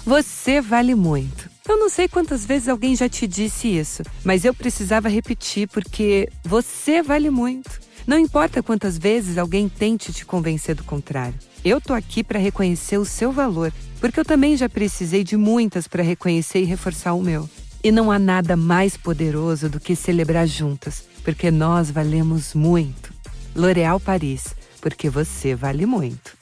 Você vale muito. Eu não sei quantas vezes alguém já te disse isso, mas eu precisava repetir porque você vale muito. Não importa quantas vezes alguém tente te convencer do contrário. Eu tô aqui para reconhecer o seu valor, porque eu também já precisei de muitas para reconhecer e reforçar o meu. E não há nada mais poderoso do que celebrar juntas, porque nós valemos muito. L'Oréal Paris, porque você vale muito.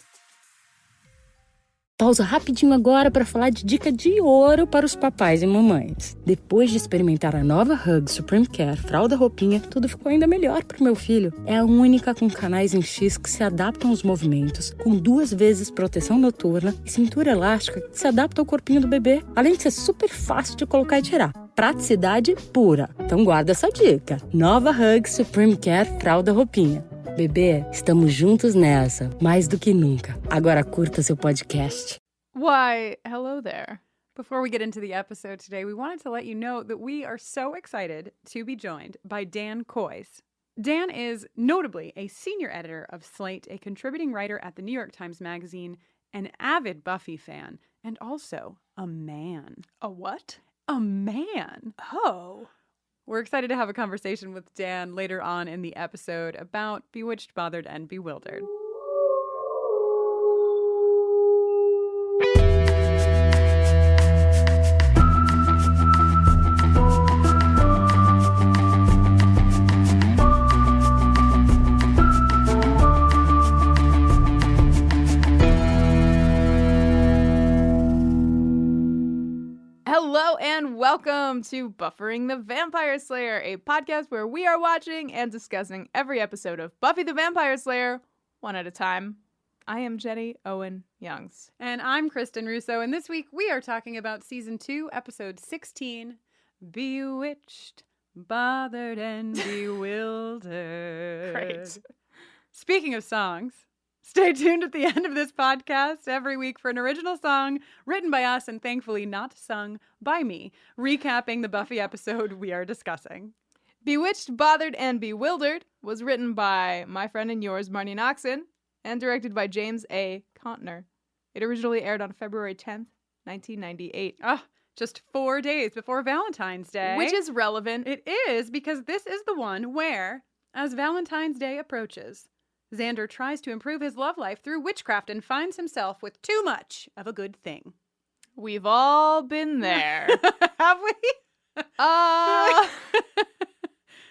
Pausa rapidinho agora para falar de dica de ouro para os papais e mamães. Depois de experimentar a nova Hug Supreme Care Fralda Roupinha, tudo ficou ainda melhor pro meu filho. É a única com canais em X que se adaptam aos movimentos, com 2 vezes proteção noturna e cintura elástica que se adapta ao corpinho do bebê, além de ser super fácil de colocar e tirar. Praticidade pura. Então guarda essa dica. Nova Hug Supreme Care Fralda Roupinha. Bebê, estamos juntos nessa, mais do que nunca. Agora curta seu podcast. Why, hello there. Before we get into the episode today, we wanted to let you know that we are so excited to be joined by Dan Kois. Dan is notably a senior editor of Slate, a contributing writer at the New York Times Magazine, an avid Buffy fan, and also a man. A what? A man. Oh. We're excited to have a conversation with Dan later on in the episode about Bewitched, Bothered, and Bewildered. Hello and welcome to Buffering the Vampire Slayer, a podcast where we are watching and discussing every episode of Buffy the Vampire Slayer, one at a time. I am Jenny Owen Youngs. And I'm Kristen Russo, and this week we are talking about Season 2, Episode 16, Bewitched, Bothered, and Bewildered. Great. Speaking of songs, stay tuned at the end of this podcast every week for an original song written by us and thankfully not sung by me, recapping the Buffy episode we are discussing. Bewitched, Bothered, and Bewildered was written by my friend and yours, Marnie Noxon, and directed by James A. Contner. It originally aired on February 10th, 1998. Just 4 days before Valentine's Day. Which is relevant. It is, because this is the one where, as Valentine's Day approaches, Xander tries to improve his love life through witchcraft and finds himself with too much of a good thing. We've all been there. Have we?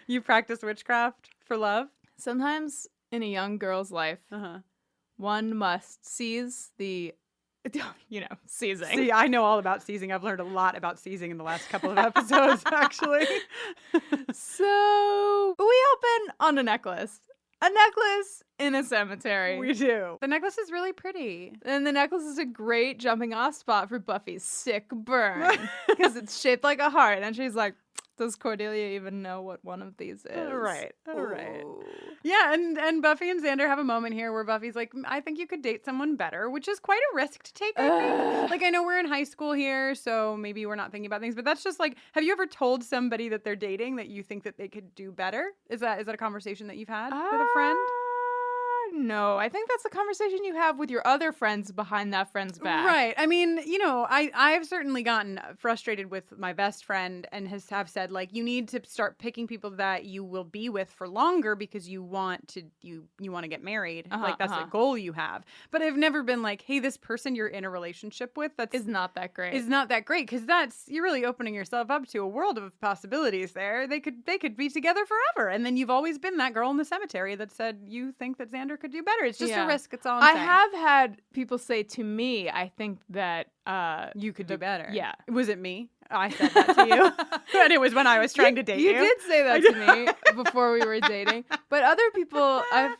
You practice witchcraft for love? Sometimes in a young girl's life, one must seize the, seizing. See, I know all about seizing. I've learned a lot about seizing in the last couple of episodes, actually. So we open on a necklace. A necklace in a cemetery. We do. The necklace is really pretty. And the necklace is a great jumping off spot for Buffy's sick burn. Because it's shaped like a heart. And she's like, does Cordelia even know what one of these is? Right. Yeah, and Buffy and Xander have a moment here where Buffy's like, I think you could date someone better, which is quite a risk to take, I think. Like, I know we're in high school here, so maybe we're not thinking about things, but that's just like, have you ever told somebody that they're dating that you think that they could do better? Is that a conversation that you've had with a friend? No, I think that's a conversation you have with your other friends behind that friend's back. Right. I mean, I've certainly gotten frustrated with my best friend and have said, like, you need to start picking people that you will be with for longer because you want to get married. Like, that's the goal you have. But I've never been like, hey, this person you're in a relationship with is not that great. Is not that great, because you're really opening yourself up to a world of possibilities there. They could be together forever. And then you've always been that girl in the cemetery that said you think that Xander could do better. It's just a risk. It's all I'm saying. I have had people say to me, I think that you could do better. Yeah. Was it me? I said that to you. And it was when I was trying to date you. You did say that to me before we were dating. But other people, I've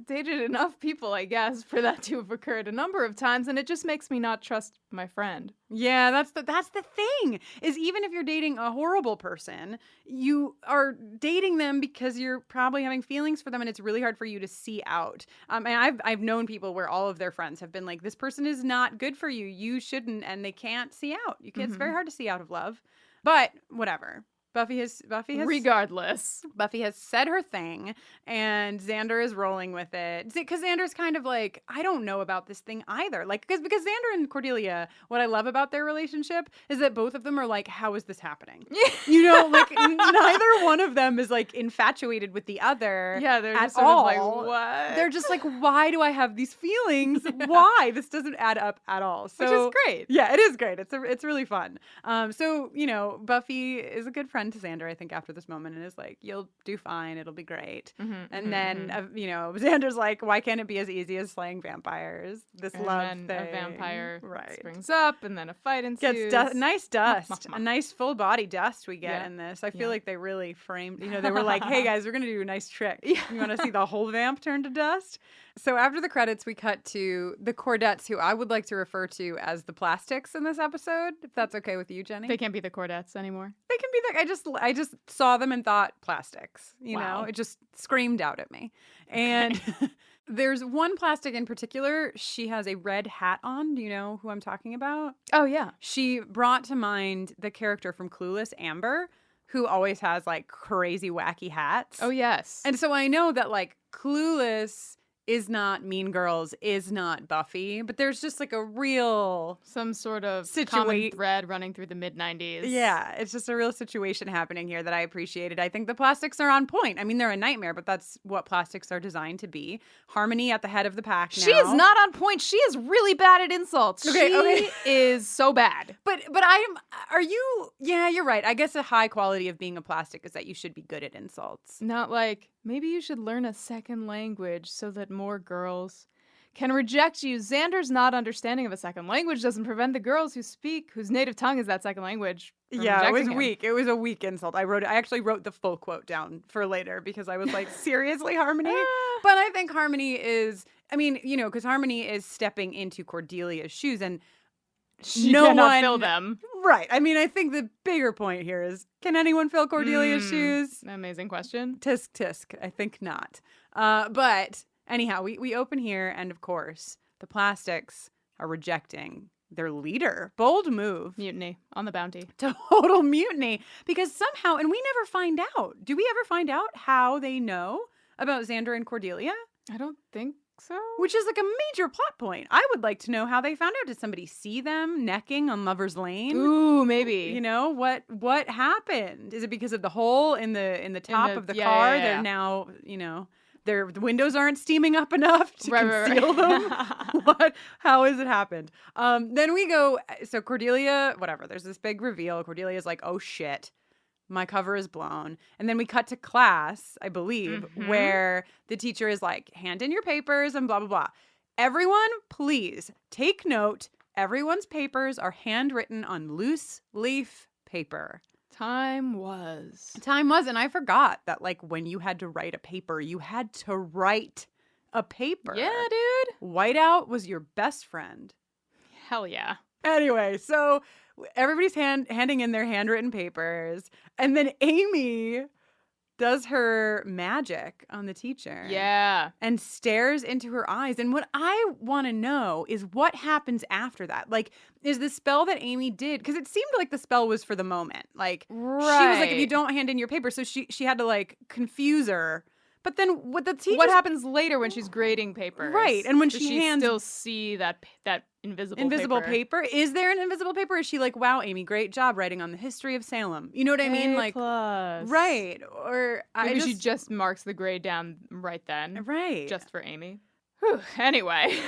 dated enough people, I guess, for that to have occurred a number of times. And it just makes me not trust my friend. Yeah, that's the thing, is even if you're dating a horrible person, you are dating them because you're probably having feelings for them, and it's really hard for you to see out. And I've known people where all of their friends have been like, this person is not good for you. You shouldn't, and they can't see out. It's very hard to see out of love. But whatever. Buffy has Regardless. Buffy has said her thing, and Xander is rolling with it. Because Xander's kind of like, I don't know about this thing either. Like, because Xander and Cordelia, what I love about their relationship is that both of them are like, how is this happening? You know, like neither one of them is like infatuated with the other. Yeah, they're at just sort all. of like, what? They're just like, why do I have these feelings? Why? This doesn't add up at all. So, which is great. Yeah, it is great. It's really fun. So, you know, Buffy is a good friend to Xander, I think, after this moment, and is like, you'll do fine, it'll be great. And then, you know, Xander's like, why can't it be as easy as slaying vampires? This and love then thing. A vampire right. springs up, and then a fight ensues. Gets nice dust, a nice full body dust we get in this. I feel like they really framed, you know, they were like, hey guys, we're going to do a nice trick. You want to see the whole vamp turn to dust? So after the credits, we cut to the Cordettes, who I would like to refer to as the plastics in this episode, if that's okay with you, Jenny. They can't be the Cordettes anymore. They can be like, I just saw them and thought plastics, you Wow. know, it just screamed out at me. And there's one plastic in particular. She has a red hat on. Do you know who I'm talking about? Oh, yeah. She brought to mind the character from Clueless, Amber, who always has like crazy wacky hats. Oh, yes. And so I know that like Clueless is not Mean Girls, is not Buffy, but there's just like a real some sort of common thread running through the mid-90s. Yeah, it's just a real situation happening here that I appreciated. I think the plastics are on point. I mean, they're a nightmare, but that's what plastics are designed to be. Harmony at the head of the pack now. She is not on point. She is really bad at insults. Okay. She is so bad. But yeah, you're right. I guess a high quality of being a plastic is that you should be good at insults. Not like, maybe you should learn a second language so that more girls can reject you. Xander's not understanding of a second language doesn't prevent the girls whose native tongue is that second language from Yeah, it was rejecting him. weak. It was a weak insult. I actually wrote the full quote down for later because I was like, seriously, Harmony? But I think Harmony is, I mean, you know, because Harmony is stepping into Cordelia's shoes and She cannot fill them. Right. I mean, I think the bigger point here is, can anyone fill Cordelia's shoes? Amazing question. Tisk, tisk. I think not. But anyhow, we open here, and of course, the plastics are rejecting their leader. Bold move. Mutiny on the Bounty. Total mutiny. Because somehow, and we never find out. Do we ever find out how they know about Xander and Cordelia? I don't think so. Which is like a major plot point. I would like to know how they found out. Did somebody see them necking on Lover's Lane? Ooh, maybe. You know, what happened? Is it because of the hole in the top of the car? Yeah. They're now, you know, the windows aren't steaming up enough to conceal them. How has it happened? Then we go, so Cordelia, whatever, there's this big reveal. Cordelia's like, oh shit, my cover is blown. And then we cut to class, I believe, where the teacher is like, hand in your papers and blah, blah, blah. Everyone, please take note. Everyone's papers are handwritten on loose leaf paper. Time was. And I forgot that, like, when you had to write a paper, you had to write a paper. Yeah, dude. Whiteout was your best friend. Hell yeah. Anyway, so everybody's handing in their handwritten papers, and then Amy does her magic on the teacher. Yeah. And stares into her eyes. And what I want to know is what happens after that. Like, is the spell that Amy did, because it seemed like the spell was for the moment. Like, she was like, if you don't hand in your paper. So she had to, like, confuse her. But then what the teacher... What happens later when she's grading papers? Right. And when Does she hands... still see that invisible paper? Is there an invisible paper? Is she like, wow, Amy, great job writing on the history of Salem? You know what I mean? Like, plus. Right. Or maybe she just marks the grade down right then. Right. Just for Amy. Whew. Anyway.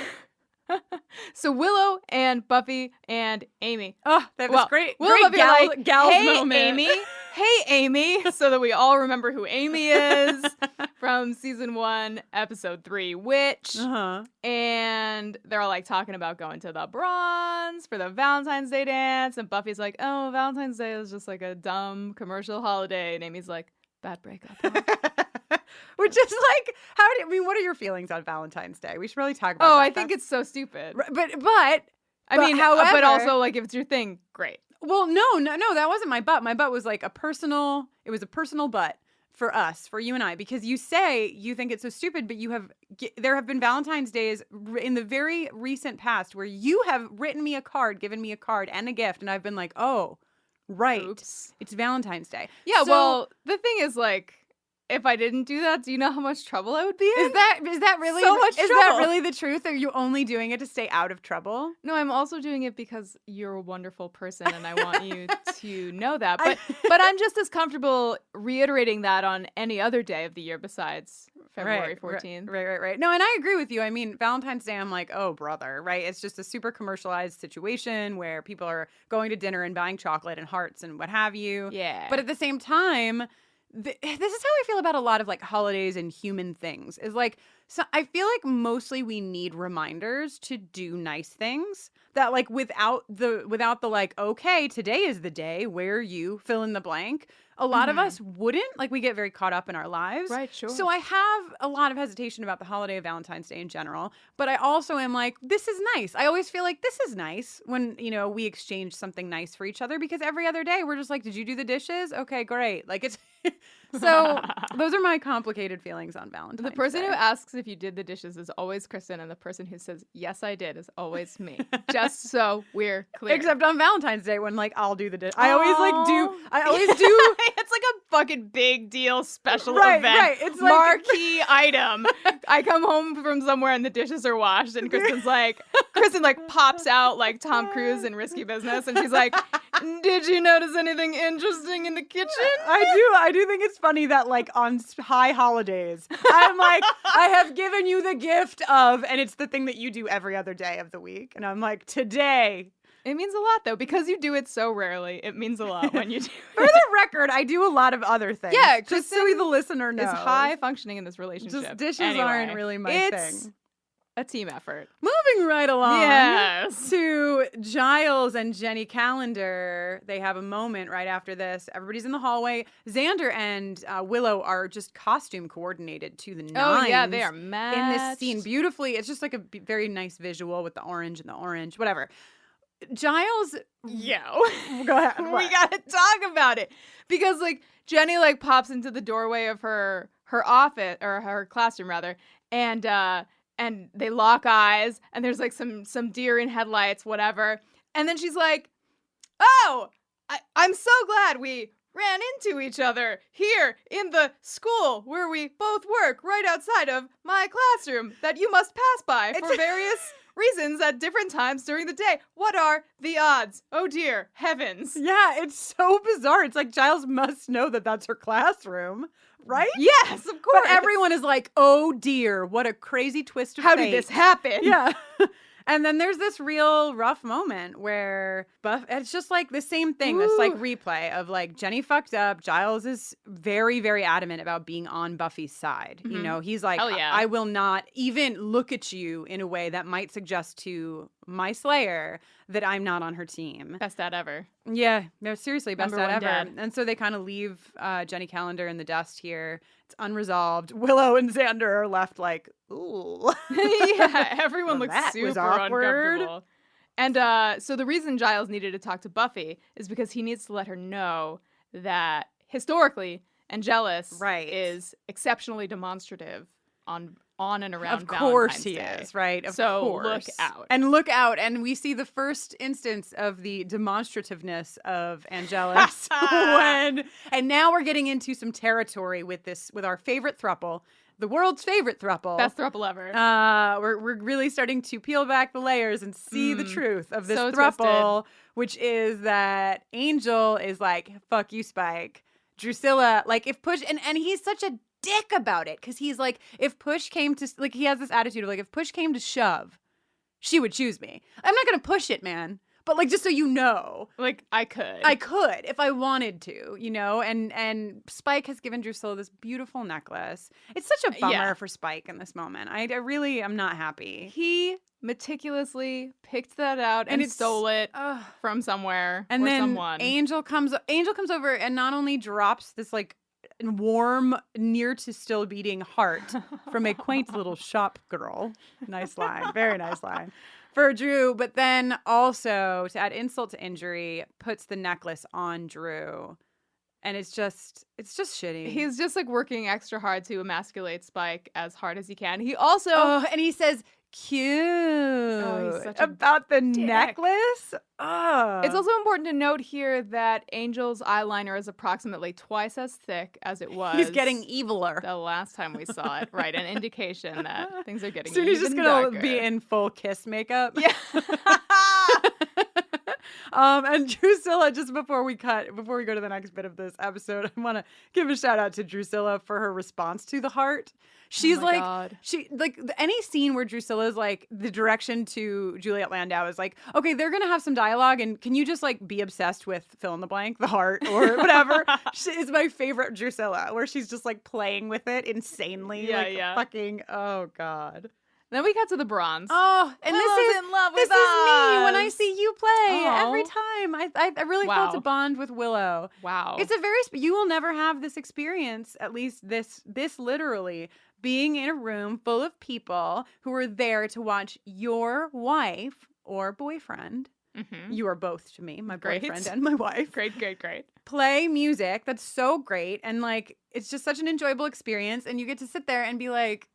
So Willow and Buffy and Amy. Oh, that was great. Willow great and Buffy gals hey, moment. Amy. Hey, Amy. So that we all remember who Amy is from season 1, episode 3, Witch. And they're all like talking about going to the Bronze for the Valentine's Day dance. And Buffy's like, oh, Valentine's Day is just like a dumb commercial holiday. And Amy's like, bad breakup. Huh? Which is like, what are your feelings on Valentine's Day? We should really talk about that. Oh, I think it's so stupid. But however, but also, like, if it's your thing, great. Well, no, that wasn't my butt. My butt was like it was a personal butt for us, for you and I, because you say you think it's so stupid, but there have been Valentine's Days in the very recent past where you have written me a card, given me a card and a gift, and I've been like, oh, Right. Oops. It's Valentine's Day. Yeah, So- well, the thing is, like, if I didn't do that, do you know how much trouble I would be in? Is that really So much is that trouble. really the truth? Are you only doing it to stay out of trouble? No, I'm also doing it because you're a wonderful person and I want you to know that. But I'm just as comfortable reiterating that on any other day of the year besides February 14th. Right. No, and I agree with you. I mean, Valentine's Day, I'm like, oh, brother, right? It's just a super commercialized situation where people are going to dinner and buying chocolate and hearts and what have you. Yeah. But at the same time, this is how I feel about a lot of like holidays and human things is like, so I feel like mostly we need reminders to do nice things that like without the like, okay, today is the day where you fill in the blank. A lot of us wouldn't, like, we get very caught up in our lives. Right, sure. So I have a lot of hesitation about the holiday of Valentine's Day in general, but I also am like, this is nice. I always feel like this is nice when, you know, we exchange something nice for each other because every other day we're just like, did you do the dishes? Okay, great. Like it's, so those are my complicated feelings on Valentine's The person Day. who asks if you did the dishes is always Kristen, and the person who says, yes, I did, is always me. Just so we're clear. Except on Valentine's Day when like I'll do the dish. I always do. It's like a fucking big deal special Right, event. right. It's like- marquee item. I come home from somewhere and the dishes are washed, and Kristen like pops out like Tom Cruise in Risky Business, and she's like, did you notice anything interesting in the kitchen? I do think it's funny that like on high holidays, I'm like, I have given you the gift of, and it's the thing that you do every other day of the week. And I'm like, today. It means a lot though, because you do it so rarely. It means a lot when you do For the record, I do a lot of other things. Yeah, just so Kristen the listener knows. It's high functioning in this relationship. Just dishes Anyway, aren't really my it's thing. a team effort. Moving right along. Yes. To Giles and Jenny Calendar. They have a moment right after this. Everybody's in the hallway. Xander and Willow are just costume coordinated to the nines. Oh yeah, they are matched. In this scene beautifully. It's just like a very nice visual with the orange and the orange, whatever. Giles, Yo. go ahead. We What? gotta talk about it. Because like Jenny like pops into the doorway of her office, or her classroom rather, and they lock eyes, and there's like some deer in headlights, whatever. And then she's like, oh, I'm so glad we ran into each other here in the school where we both work right outside of my classroom that you must pass by for various reasons at different times during the day. What are the odds? Oh dear heavens. Yeah, it's so bizarre. It's like Giles must know that that's her classroom, right? Yes, of course. But everyone is like, oh dear, what a crazy twist of How fate. did this happen? Yeah. And then there's this real rough moment where it's just like the same thing, this like replay of like Jenny fucked up. Giles is very, very adamant about being on Buffy's side. You know, he's like, Hell yeah. I will not even look at you in a way that might suggest to my Slayer that I'm not on her team. Best dad ever. Yeah, no, seriously, best Number dad one ever. dad. And so they kind of leave Jenny Calendar in the dust here. It's unresolved. Willow and Xander are left like, ooh. Yeah, everyone Well, looks that was super awkward. uncomfortable. And so the reason Giles needed to talk to Buffy is because he needs to let her know that historically, Angelus Right. is exceptionally demonstrative on and around Of course Valentine's he Day. is, right? Of So course. look out. And look out. And we see the first instance of the demonstrativeness of Angelus and now we're getting into some territory with our favorite throuple, the world's favorite throuple. Best throuple ever. We're really starting to peel back the layers and see the truth of this So throuple, which is that Angel is like, fuck you, Spike. Drusilla, like, if push, and he's such a dick about it, because he's like, if push came to, like, he has this attitude of like, if push came to shove, she would choose me. I'm not gonna push it, man. But like, just so you know, like, I could if I wanted to, you know, and Spike has given Drusilla this beautiful necklace. It's such a bummer for Spike in this moment. I really am not happy. He meticulously picked that out and stole it from somewhere and or then someone. Angel comes over and not only drops this like warm, near to still beating heart from a quaint little shop girl. Nice line. Very nice line. For Drew, but then also, to add insult to injury, puts the necklace on Drew. And it's just shitty. He's just like working extra hard to emasculate Spike as hard as he can. He also and he says, cute. he's such a about the dick. necklace. It's also important to note here that Angel's eyeliner is approximately twice as thick as it was. He's getting eviler. The last time we saw it. Right, an indication that things are getting Soon even he's just gonna darker. be in full kiss makeup. Yeah. And Drusilla, just before we go to the next bit of this episode, I want to give a shout out to Drusilla for her response to the heart. She's God. Any scene where Drusilla's like, the direction to Juliet Landau is like, okay, they're going to have some dialogue and can you just like be obsessed with fill in the blank, the heart or whatever. It's my favorite Drusilla, where she's just like playing with it insanely. Yeah. Fucking, oh God. Then we cut to the bronze. Oh, and Willow's this is in love this with is me when I us. see you play Aw. every time. I really felt a bond with Willow. Wow. It's a very you will never have this experience, at least this literally, being in a room full of people who are there to watch your wife or boyfriend. Mm-hmm. You are both to me, my Great. boyfriend and my wife. Great. Play music that's so great, and like it's just such an enjoyable experience, and you get to sit there and be like,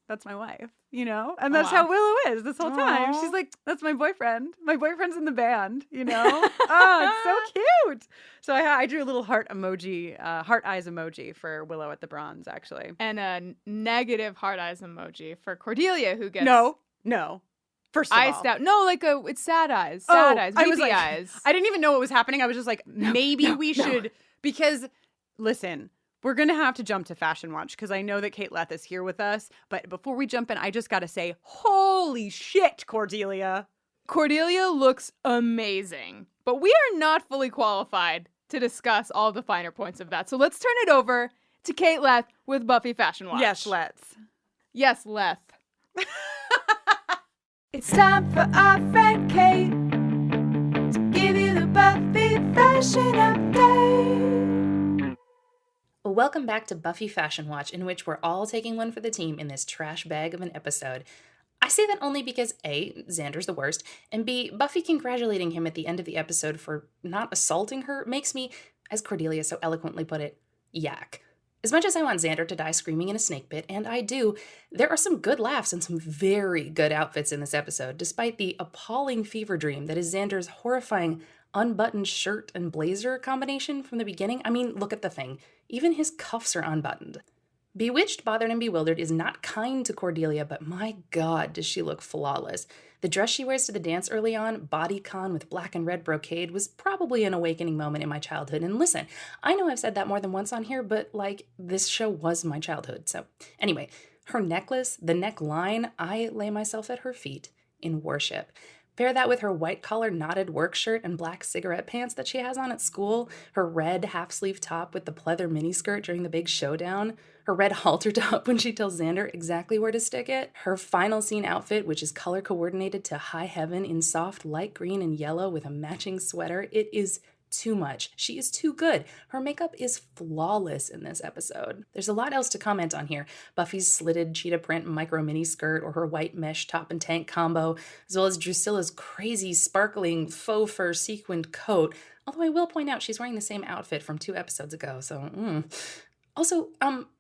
that's my wife, you know? And that's how Willow is this whole time. Aw. She's like, that's my boyfriend. My boyfriend's in the band, you know? Oh, it's so cute. So I drew a little heart emoji, heart eyes emoji for Willow at the bronze, actually. And a negative heart eyes emoji for Cordelia, who gets No. First of iced all. out. No, it's sad eyes. Sad eyes. I was Weepy like, eyes. I didn't even know what was happening. I was just like, maybe we should, because listen, we're going to have to jump to Fashion Watch because I know that Kate Leth is here with us. But before we jump in, I just got to say, holy shit, Cordelia. Cordelia looks amazing, but we are not fully qualified to discuss all the finer points of that. So let's turn it over to Kate Leth with Buffy Fashion Watch. Yes, let's. Yes, Leth. It's time for our friend Kate to give you the Buffy Fashion Update. Welcome back to Buffy Fashion Watch, in which we're all taking one for the team in this trash bag of an episode. I say that only because A, Xander's the worst, and B, Buffy congratulating him at the end of the episode for not assaulting her makes me, as Cordelia so eloquently put it, yak. As much as I want Xander to die screaming in a snake pit, and I do, there are some good laughs and some very good outfits in this episode, despite the appalling fever dream that is Xander's horrifying unbuttoned shirt and blazer combination from the beginning. I mean, look at the thing. Even his cuffs are unbuttoned. Bewitched, Bothered, and Bewildered is not kind to Cordelia, but my God, does she look flawless. The dress she wears to the dance early on, bodycon with black and red brocade, was probably an awakening moment in my childhood. And listen, I know I've said that more than once on here, but this show was my childhood. So anyway, her necklace, the neckline, I lay myself at her feet in worship. Pair that with her white-collar knotted work shirt and black cigarette pants that she has on at school, her red half-sleeve top with the pleather miniskirt during the big showdown, her red halter top when she tells Xander exactly where to stick it, her final scene outfit, which is color-coordinated to high heaven in soft light green and yellow with a matching sweater. It is too much. She is too good. Her makeup is flawless in this episode. There's a lot else to comment on here. Buffy's slitted cheetah print micro mini skirt or her white mesh top and tank combo, as well as Drusilla's crazy sparkling faux fur sequined coat. Although I will point out she's wearing the same outfit from 2 episodes ago, so Also,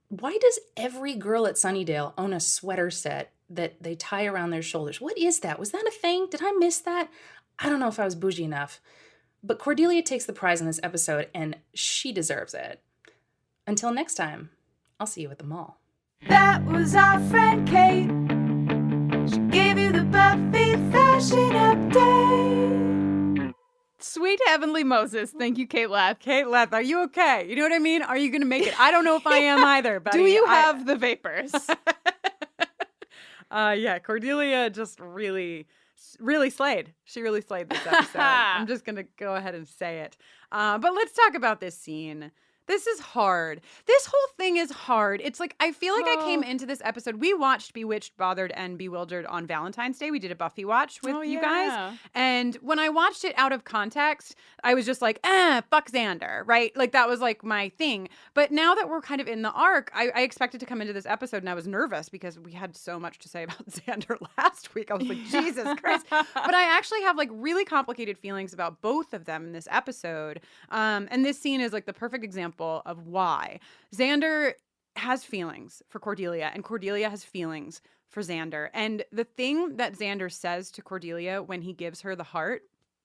why does every girl at Sunnydale own a sweater set that they tie around their shoulders? What is that? Was that a thing? Did I miss that? I don't know if I was bougie enough. But Cordelia takes the prize in this episode, and she deserves it. Until next time, I'll see you at the mall. That was our friend Kate. She gave you the Buffy Fashion Update. Sweet heavenly Moses. Thank you, Kate Leth. Kate Leth, are you okay? You know what I mean? Are you going to make it? I don't know if I am either, buddy. Do you have the vapors? Yeah, Cordelia just really slayed. She really slayed this episode. I'm just going to go ahead and say it. But let's talk about this scene. This is hard. This whole thing is hard. It's like, I feel like I came into this episode. We watched Bewitched, Bothered, and Bewildered on Valentine's Day. We did a Buffy watch with you guys. And when I watched it out of context, I was just like, fuck Xander, right? Like, that was like my thing. But now that we're kind of in the arc, I expected to come into this episode and I was nervous because we had so much to say about Xander last week. I was like, Jesus Christ. But I actually have like really complicated feelings about both of them in this episode. And this scene is like the perfect example of why. Xander has feelings for Cordelia and Cordelia has feelings for Xander. And the thing that Xander says to Cordelia when he gives her the heart,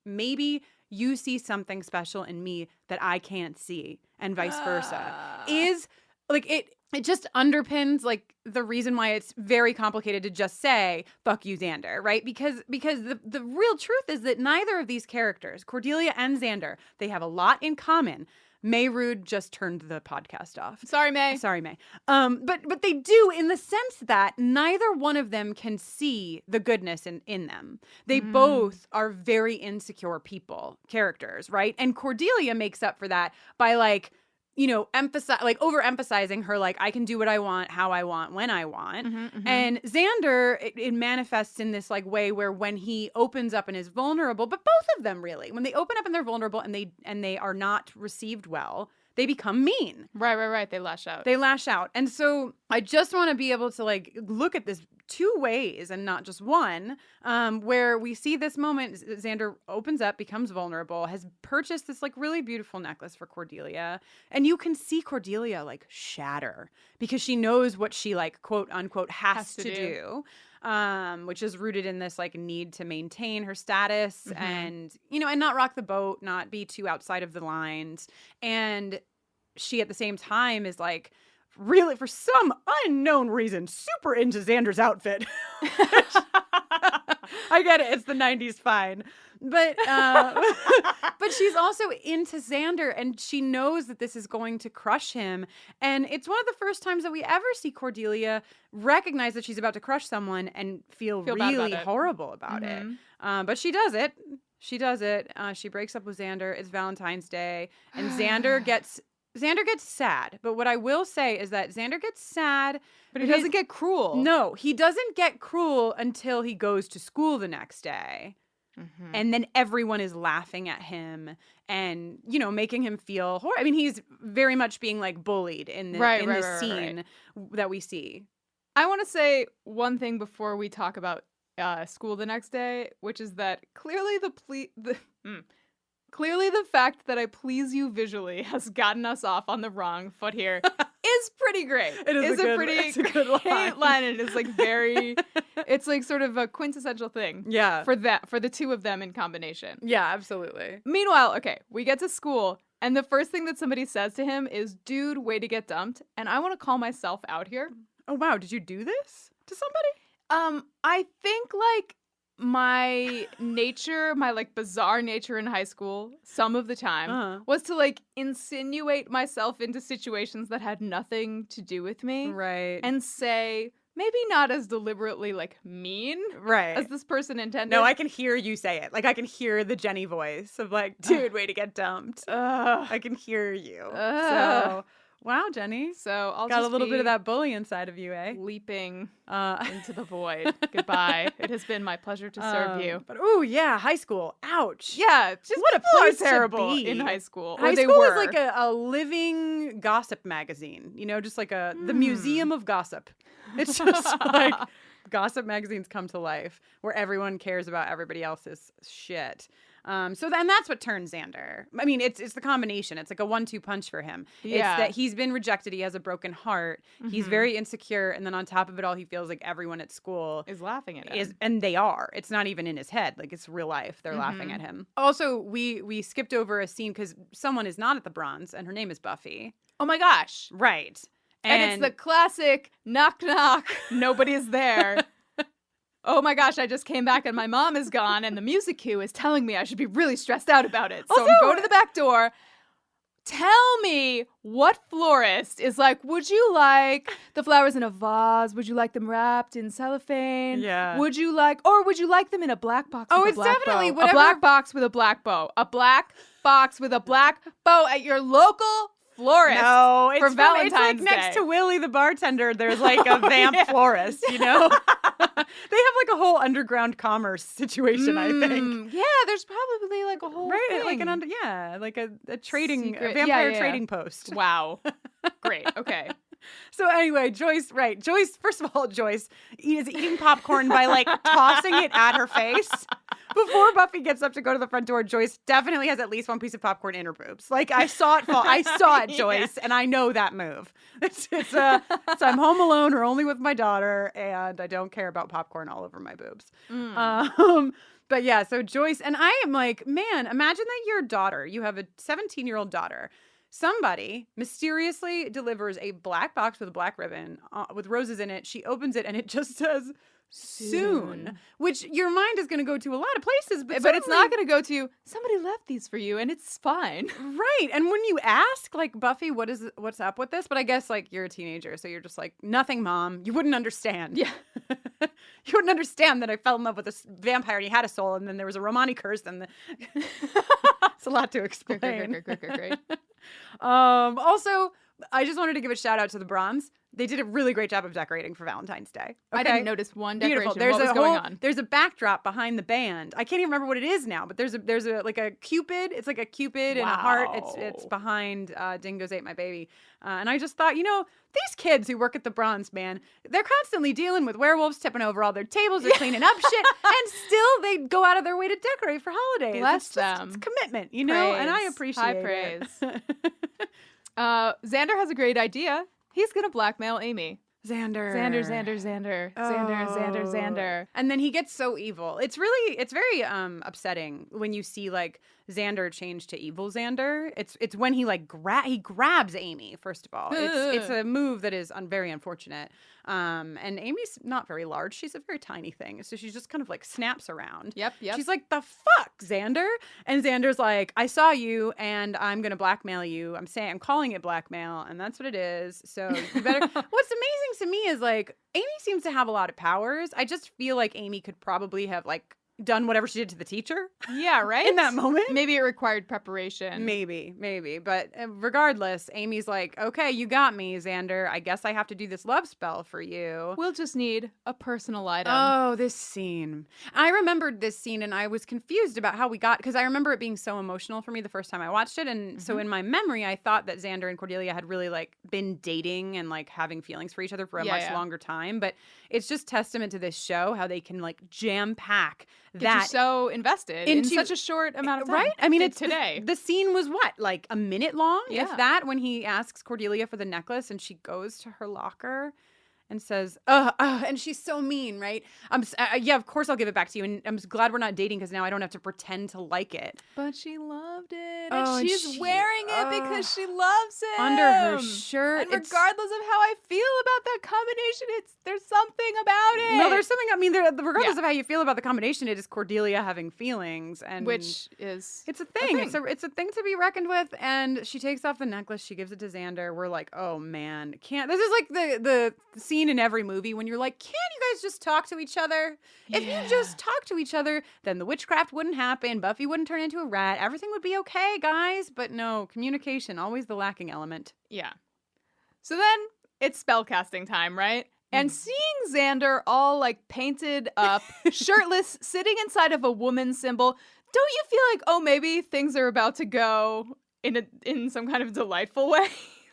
maybe you see something special in me that I can't see, and vice versa, is like it just underpins like the reason why it's very complicated to just say fuck you Xander, right? Because the real truth is that neither of these characters, Cordelia and Xander, they have a lot in common. Mayrude just turned the podcast off. Sorry, May. But they do, in the sense that neither one of them can see the goodness in them. They both are very insecure characters, right? And Cordelia makes up for that by like, you know, overemphasizing her, like, I can do what I want, how I want, when I want. And Xander, it manifests in this like way where when he opens up and is vulnerable, but both of them really, when they open up and they're vulnerable and they are not received well, they become mean. Right. They lash out. And so I just want to be able to like look at this two ways and not just one, where we see this moment. Xander opens up, becomes vulnerable, has purchased this like really beautiful necklace for Cordelia. And you can see Cordelia like shatter because she knows what she like quote unquote has to do. Which is rooted in this like need to maintain her status and, you know, and not rock the boat, not be too outside of the lines. And she at the same time is like really, for some unknown reason, super into Xander's outfit. I get it. It's the 90s, fine. But she's also into Xander, and she knows that this is going to crush him. And it's one of the first times that we ever see Cordelia recognize that she's about to crush someone and feel really horrible about it. But she does it. She breaks up with Xander. It's Valentine's Day, and Xander gets sad. But what I will say is that Xander gets sad, but he doesn't get cruel. No, he doesn't get cruel until he goes to school the next day. And then everyone is laughing at him and, you know, making him feel horrible. I mean, he's very much being like bullied in the scene that we see. I want to say one thing before we talk about school the next day, which is that clearly the fact that I please you visually has gotten us off on the wrong foot here is pretty great. It's a good line. And it's like it's like sort of a quintessential thing. Yeah. For the two of them in combination. Yeah, absolutely. Meanwhile, okay, we get to school and the first thing that somebody says to him is, dude, way to get dumped. And I want to call myself out here. Oh, wow. Did you do this to somebody? I think like my like bizarre nature in high school, some of the time, was to like insinuate myself into situations that had nothing to do with me. Right. And say, maybe not as deliberately like mean as this person intended. No, I can hear you say it. Like I can hear the Jenny voice of like, dude, way to get dumped. I can hear you. So, wow, Jenny. So I'll got just a little bit of that bully inside of you, eh? Leaping into the void. Goodbye. It has been my pleasure to serve you. But yeah, high school. Ouch. Yeah, just what a place terrible to be in high school. High school is like a living gossip magazine. You know, just like the museum of gossip. It's just like gossip magazines come to life where everyone cares about everybody else's shit. So then that's what turns Xander. I mean, it's the combination. It's like a 1-2 punch for him. Yeah. It's that he's been rejected. He has a broken heart. He's very insecure. And then on top of it all, he feels like everyone at school is laughing at him. And they are. It's not even in his head. Like, it's real life. They're laughing at him. Also, we skipped over a scene because someone is not at the Bronze, and her name is Buffy. Oh my gosh. Right. And it's the classic knock, knock, nobody's there. Oh my gosh, I just came back and my mom is gone and the music cue is telling me I should be really stressed out about it. So I'm going to the back door. Tell me what florist is like, would you like the flowers in a vase? Would you like them wrapped in cellophane? Yeah. Would you like them in a black box with a black bow? Definitely whatever. A black box with a black bow. A black box with a black bow at your local florist. No, for Valentine's Day. Day. Next to Willie the bartender, there's like a vamp florist, you know? They have like a whole underground commerce situation, I think. Yeah, there's probably like a whole thing. Like a trading, secret, a vampire trading post. Wow. Great. Okay. So anyway, Joyce, first of all, Joyce is eating popcorn by like tossing it at her face. Before Buffy gets up to go to the front door, Joyce definitely has at least one piece of popcorn in her boobs. Like I saw it fall. I saw it, Joyce, and I know that move. It's I'm home alone or only with my daughter, and I don't care about popcorn all over my boobs. But yeah, so Joyce, and I am like, man, imagine that your daughter, you have a 17-year-old daughter. Somebody mysteriously delivers a black box with a black ribbon with roses in it. She opens it and it just says soon, which your mind is going to go to a lot of places, but it's not going to go to somebody left these for you and it's fine. Right. And when you ask, like, Buffy, what's up with this? But I guess, like, you're a teenager, so you're just like, nothing, Mom. You wouldn't understand. Yeah. You wouldn't understand that I fell in love with this vampire and he had a soul, and then there was a Romani curse, and it's a lot to explain. Great. Also, I just wanted to give a shout out to the Bronze. They did a really great job of decorating for Valentine's Day. Okay? I didn't notice one decoration. Beautiful. What was going on? There's a backdrop behind the band. I can't even remember what it is now, but there's a like a Cupid. It's like a Cupid and a heart. It's behind Dingoes Ate My Baby. And I just thought, these kids who work at the Bronze, man, they're constantly dealing with werewolves tipping over all their tables. They're cleaning up shit, and still they go out of their way to decorate for holidays. Bless them. It's commitment, and I appreciate High praise. Xander has a great idea. He's going to blackmail Amy. Xander. And then he gets so evil. It's very upsetting when you see like Xander change to evil Xander. It's when he like he grabs Amy, first of all. It's a move that is very unfortunate. And Amy's not very large. She's a very tiny thing. So she just kind of like snaps around. Yep. She's like, the fuck, Xander? And Xander's like, I saw you and I'm going to blackmail you. I'm calling it blackmail, and that's what it is. So you better. What's amazing to me is like, Amy seems to have a lot of powers. I just feel like Amy could probably have like done whatever she did to the teacher. Yeah, right? In that moment. Maybe it required preparation. Maybe. But regardless, Amy's like, okay, you got me, Xander. I guess I have to do this love spell for you. We'll just need a personal item. Oh, this scene. I remembered this scene and I was confused about how we got, because I remember it being so emotional for me the first time I watched it. And so in my memory, I thought that Xander and Cordelia had really like been dating and like having feelings for each other for a much longer time. But it's just testament to this show how they can like jam pack that you're so invested in such a short amount of time. Right? I mean, it's today. The scene was what, like a minute long? Yeah. If that, when he asks Cordelia for the necklace and she goes to her locker and says, and she's so mean, right? Yeah, of course I'll give it back to you. And I'm glad we're not dating because now I don't have to pretend to like it. But she loved it. Oh, and she's wearing it because she loves it. Under her shirt. And regardless of how I feel about that combination, there's something about it. No, there's something, regardless of how you feel about the combination, it is Cordelia having feelings. And which is it's a thing. It's a thing to be reckoned with. And she takes off the necklace. She gives it to Xander. We're like, oh man, this is like the scene in every movie when you're like, can't you guys just talk to each other? If you just talk to each other, then the witchcraft wouldn't happen. Buffy wouldn't turn into a rat. Everything would be okay, guys. But no, communication, always the lacking element. Yeah. So then it's spellcasting time, right? And seeing Xander all like painted up, shirtless, sitting inside of a woman symbol, don't you feel like, oh, maybe things are about to go in some kind of delightful way?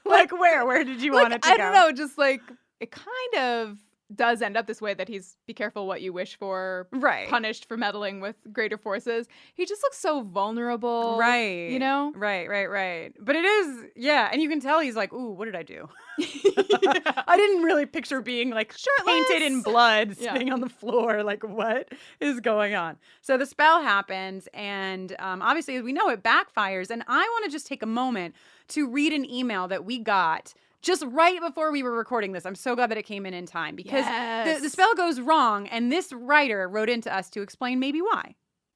Like where? Where did you want it to go? I don't know, just like it kind of does end up this way that he's be careful what you wish for, right? Punished for meddling with greater forces. He just looks so vulnerable, right? You know, right. But it is, yeah, and you can tell he's like, ooh, what did I do? I didn't really picture being like shirtless, painted in blood, sitting on the floor. Like, what is going on? So the spell happens, and obviously, as we know, it backfires. And I want to just take a moment to read an email that we got just right before we were recording this. I'm so glad that it came in time because the spell goes wrong, and this writer wrote into us to explain maybe why.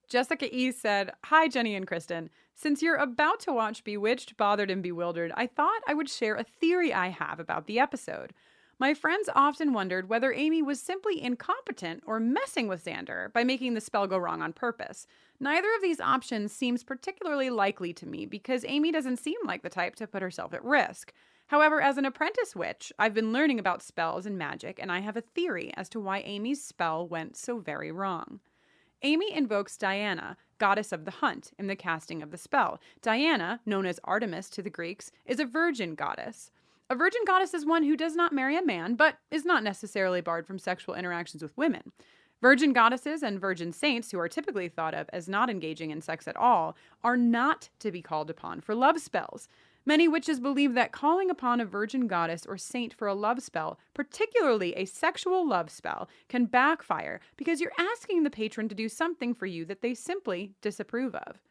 Jessica E. said, "Hi, Jenny and Kristen. Since you're about to watch Bewitched, Bothered, and Bewildered, I thought I would share a theory I have about the episode. My friends often wondered whether Amy was simply incompetent or messing with Xander by making the spell go wrong on purpose. Neither of these options seems particularly likely to me because Amy doesn't seem like the type to put herself at risk. However, as an apprentice witch, I've been learning about spells and magic, and I have a theory as to why Amy's spell went so very wrong. Amy invokes Diana, goddess of the hunt, in the casting of the spell. Diana, known as Artemis to the Greeks, is a virgin goddess. A virgin goddess is one who does not marry a man, but is not necessarily barred from sexual interactions with women. Virgin goddesses and virgin saints, who are typically thought of as not engaging in sex at all, are not to be called upon for love spells. Many witches believe that calling upon a virgin goddess or saint for a love spell, particularly a sexual love spell, can backfire because you're asking the patron to do something for you that they simply disapprove of.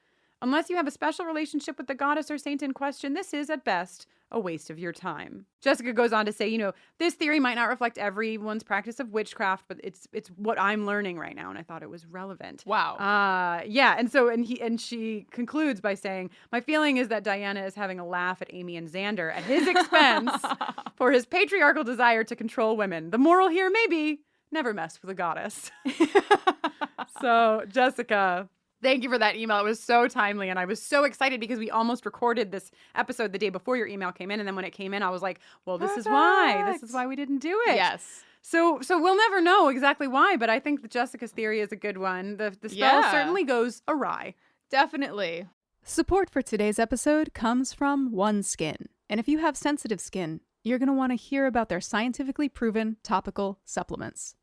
Unless you have a special relationship with the goddess or saint in question, this is, at best, a waste of your time. Jessica goes on to say, this theory might not reflect everyone's practice of witchcraft, but it's what I'm learning right now, and I thought it was relevant. Wow. Yeah, and she concludes by saying, my feeling is that Diana is having a laugh at Amy and Xander at his expense for his patriarchal desire to control women. The moral here may be, never mess with a goddess. So, Jessica, thank you for that email. It was so timely, and I was so excited because we almost recorded this episode the day before your email came in, and then when it came in, I was like, well, this is why. This is why we didn't do it. Yes. So we'll never know exactly why, but I think that Jessica's theory is a good one. The spell certainly goes awry. Definitely. Support for today's episode comes from OneSkin. And if you have sensitive skin, you're going to want to hear about their scientifically proven topical supplements.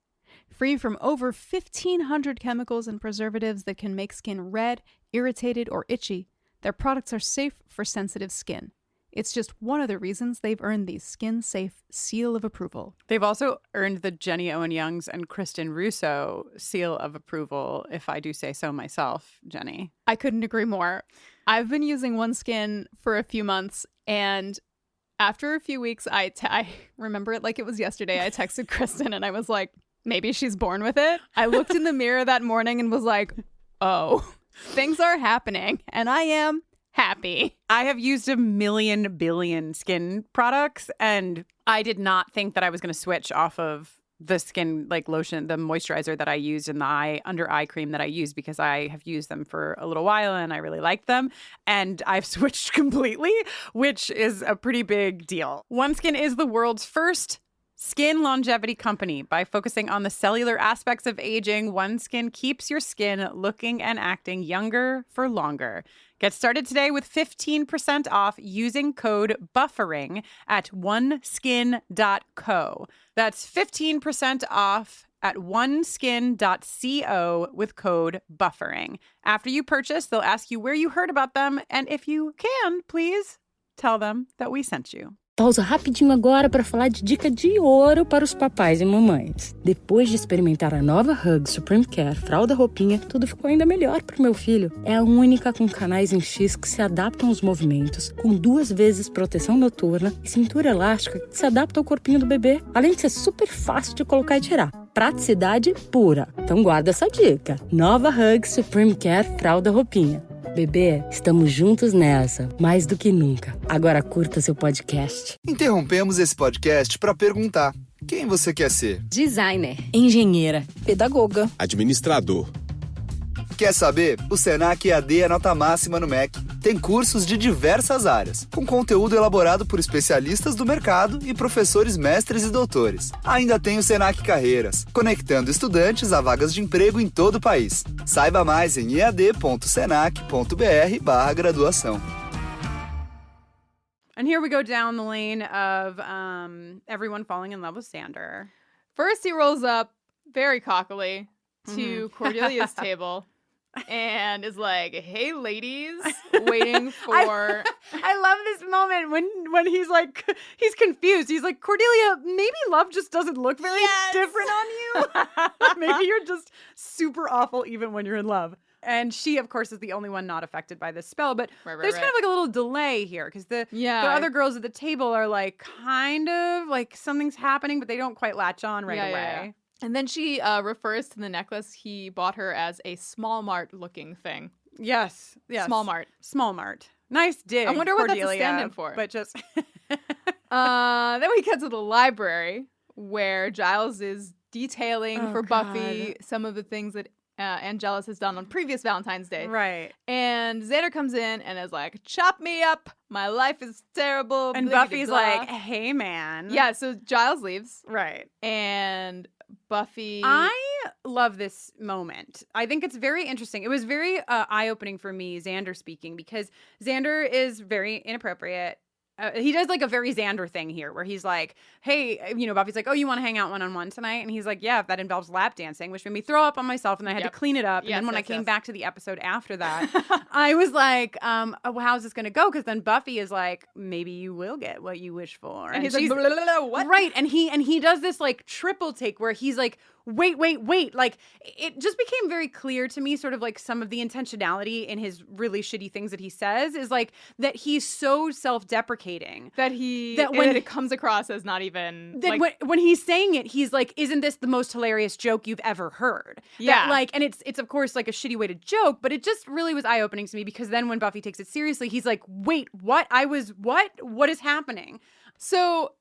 Free from over 1,500 chemicals and preservatives that can make skin red, irritated, or itchy, their products are safe for sensitive skin. It's just one of the reasons they've earned the Skin Safe seal of approval. They've also earned the Jenny Owen Youngs and Kristen Russo seal of approval, if I do say so myself, Jenny. I couldn't agree more. I've been using OneSkin for a few months, and after a few weeks, I remember it like it was yesterday. I texted Kristen and I was like, maybe she's born with it. I looked in the mirror that morning and was like, oh, things are happening, and I am happy. I have used 1 billion skin products, and I did not think that I was going to switch off of the skin lotion, the moisturizer that I used, and the under eye cream that I use, because I have used them for a little while and I really like them. And I've switched completely, which is a pretty big deal. OneSkin is the world's first skin longevity company. By focusing on the cellular aspects of aging, OneSkin keeps your skin looking and acting younger for longer. Get started today with 15% off using code BUFFERING at oneskin.co. That's 15% off at oneskin.co with code BUFFERING. After you purchase, they'll ask you where you heard about them, and if you can, please tell them that we sent you. Pausa rapidinho agora para falar de dica de ouro para os papais e mamães. Depois de experimentar a nova Hug Supreme Care Fralda Roupinha, tudo ficou ainda melhor pro meu filho. É a única com canais em X que se adaptam aos movimentos, com 2 vezes proteção noturna e cintura elástica que se adapta ao corpinho do bebê, além de ser super fácil de colocar e tirar. Praticidade pura. Então guarda essa dica. Nova Hug Supreme Care Fralda Roupinha. Bebê, estamos juntos nessa, mais do que nunca. Agora curta seu podcast. Interrompemos esse podcast para perguntar: quem você quer ser? Designer, engenheira, pedagoga, administrador. Quer saber? O Senac EAD é nota máxima no MEC. Tem cursos de diversas áreas, com conteúdo elaborado por especialistas do mercado e professores mestres e doutores. Ainda tem o Senac Carreiras, conectando estudantes a vagas de emprego em todo o país. Saiba mais em ead.senac.br/graduação. And here we go down the lane of everyone falling in love with Xander. First, he rolls up very cockily to Cordelia's table and is like, hey, ladies, waiting for... I love this moment when he's confused. He's like, Cordelia, maybe love just doesn't look very different on you. Maybe you're just super awful even when you're in love. And she, of course, is the only one not affected by this spell. But there's kind of like a little delay here because the other girls at the table are kind of something's happening, but they don't quite latch on right away. Yeah. And then she refers to the necklace he bought her as a small mart looking thing. Yes. Small mart. Small mart. Nice dig, I wonder what Cordelia, that's a stand-in for. But just... Then we get to the library where Giles is detailing for Buffy some of the things that Angelus has done on previous Valentine's Day. Right. And Xander comes in and is like, chop me up. My life is terrible. And Buffy's like, hey, man. Yeah, so Giles leaves. Right. And Buffy... I love this moment. I think it's very interesting. It was very eye-opening for me, Xander speaking, because Xander is very inappropriate. he does like a very Xander thing here where he's like, hey, Buffy's like, oh, you want to hang out one-on-one tonight? And he's like, yeah, if that involves lap dancing, which made me throw up on myself and I had to clean it up. And then when I came back to the episode after that, I was like, oh, how's this going to go? Because then Buffy is like, maybe you will get what you wish for. And he's like, blah, blah, blah, what? Right. And he does this like triple take where he's like, wait. Like, it just became very clear to me sort of like some of the intentionality in his really shitty things that he says is like that he's so self-deprecating that it comes across as not even that when he's saying it, he's like, isn't this the most hilarious joke you've ever heard? Yeah. That, like, and it's of course like a shitty way to joke, but it just really was eye-opening to me because then when Buffy takes it seriously, he's like, wait, what? What is happening? So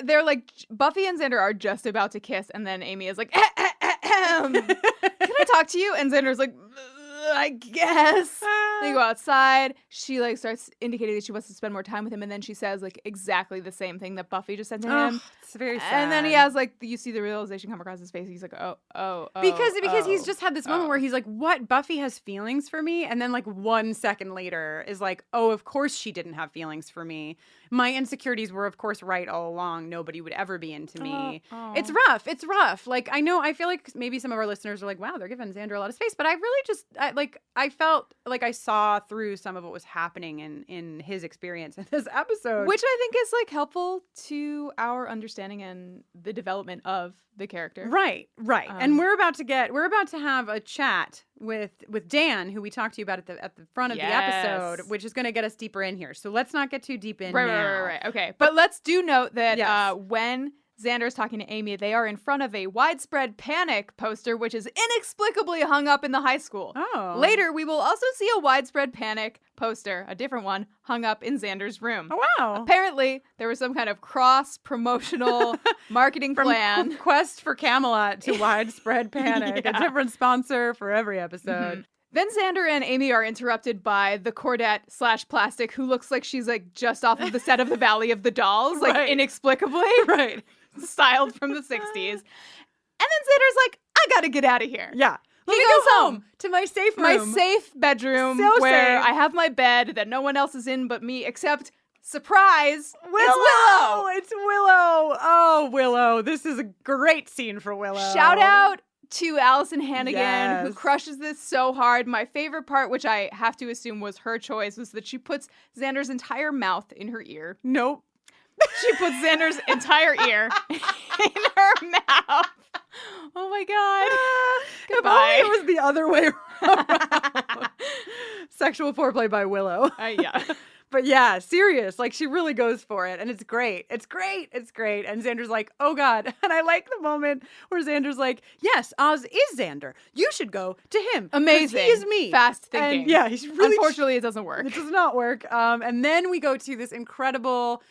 they're like, Buffy and Xander are just about to kiss, and then Amy is like, can I talk to you? And Xander's like, I guess. They go outside. She like starts indicating that she wants to spend more time with him, and then she says like exactly the same thing that Buffy just said to him. It's very sad. And then he has like, you see the realization come across his face. He's like, oh. Because he's just had this moment where he's like, what? Buffy has feelings for me? And then like 1 second later is like, oh, of course she didn't have feelings for me. My insecurities were of course right all along. Nobody would ever be into me. It's rough. Like, I feel like maybe some of our listeners are like, wow, they're giving Xander a lot of space. But I really just, I felt like I saw through some of what was happening in his experience in this episode. Which I think is like helpful to our understanding and the development of the character. Right. And we're about to have a chat with Dan, who we talked to you about at the front of the episode, which is going to get us deeper in here. So let's not get too deep in now. Right. Okay. But let's do note that when Xander is talking to Amy, they are in front of a widespread panic poster, which is inexplicably hung up in the high school. Oh. Later, we will also see a widespread panic poster, a different one, hung up in Xander's room. Oh, wow. Apparently, there was some kind of cross-promotional marketing plan. From Quest for Camelot to Widespread Panic, a different sponsor for every episode. Mm-hmm. Then Xander and Amy are interrupted by the Cordette/Plastic, who looks like she's like just off of the set of the Valley of the Dolls, like inexplicably. Right. Styled from the 60s. And then Xander's like, I gotta get out of here. Yeah. Let me go home to my safe room. My safe bedroom where I have my bed that no one else is in but me, except, surprise, Willow! It's Willow. Oh, Willow. This is a great scene for Willow. Shout out to Allison Hannigan, who crushes this so hard. My favorite part, which I have to assume was her choice, was that she puts Xander's entire mouth in her ear. Nope. She puts Xander's entire ear in her mouth. Oh my God. Goodbye. If only it was the other way around. Sexual foreplay by Willow. Yeah. But yeah, serious. Like, she really goes for it. And it's great. It's great. And Xander's like, oh God. And I like the moment where Xander's like, yes, Oz is Xander. You should go to him. Amazing. He is me. Fast thinking. And yeah, he's really... Unfortunately, it doesn't work. It does not work. And then we go to this incredible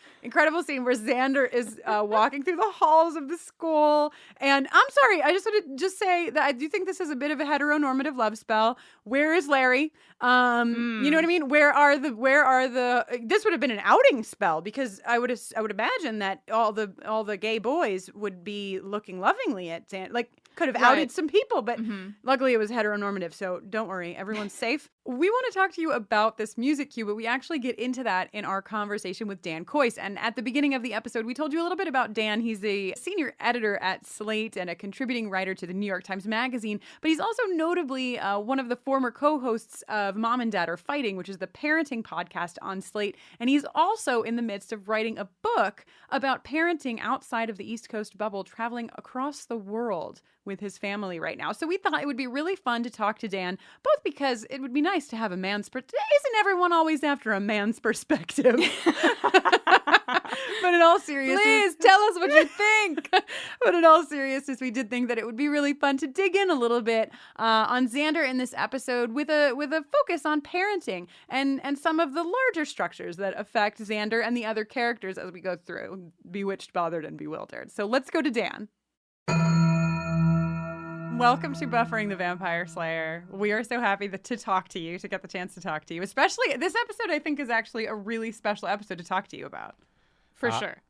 scene where Xander is walking through the halls of the school. And I'm sorry, I just want to say that I do think this is a bit of a heteronormative love spell. Where is Larry? You know what I mean? Where are the this would have been an outing spell, because I would imagine that all the gay boys would be looking lovingly at Xander. Like, could have outed some people, but luckily it was heteronormative, so don't worry, everyone's safe. We want to talk to you about this music cue, but we actually get into that in our conversation with Dan Coyce. And at the beginning of the episode, we told you a little bit about Dan. He's a senior editor at Slate and a contributing writer to the New York Times Magazine, but he's also notably one of the former co-hosts of Mom and Dad Are Fighting, which is the parenting podcast on Slate. And he's also in the midst of writing a book about parenting outside of the East Coast bubble, traveling across the world with his family right now. So we thought it would be really fun to talk to Dan, both because it would be nice to have a man's perspective. Isn't everyone always after a man's perspective? But in all seriousness, please tell us what you think. But in all seriousness, we did think that it would be really fun to dig in a little bit on Xander in this episode with a focus on parenting and some of the larger structures that affect Xander and the other characters as we go through Bewitched, Bothered, and Bewildered. So let's go to Dan. Welcome to Buffering the Vampire Slayer. We are so happy to get the chance to talk to you. Especially this episode, I think, is actually a really special episode to talk to you about. For sure.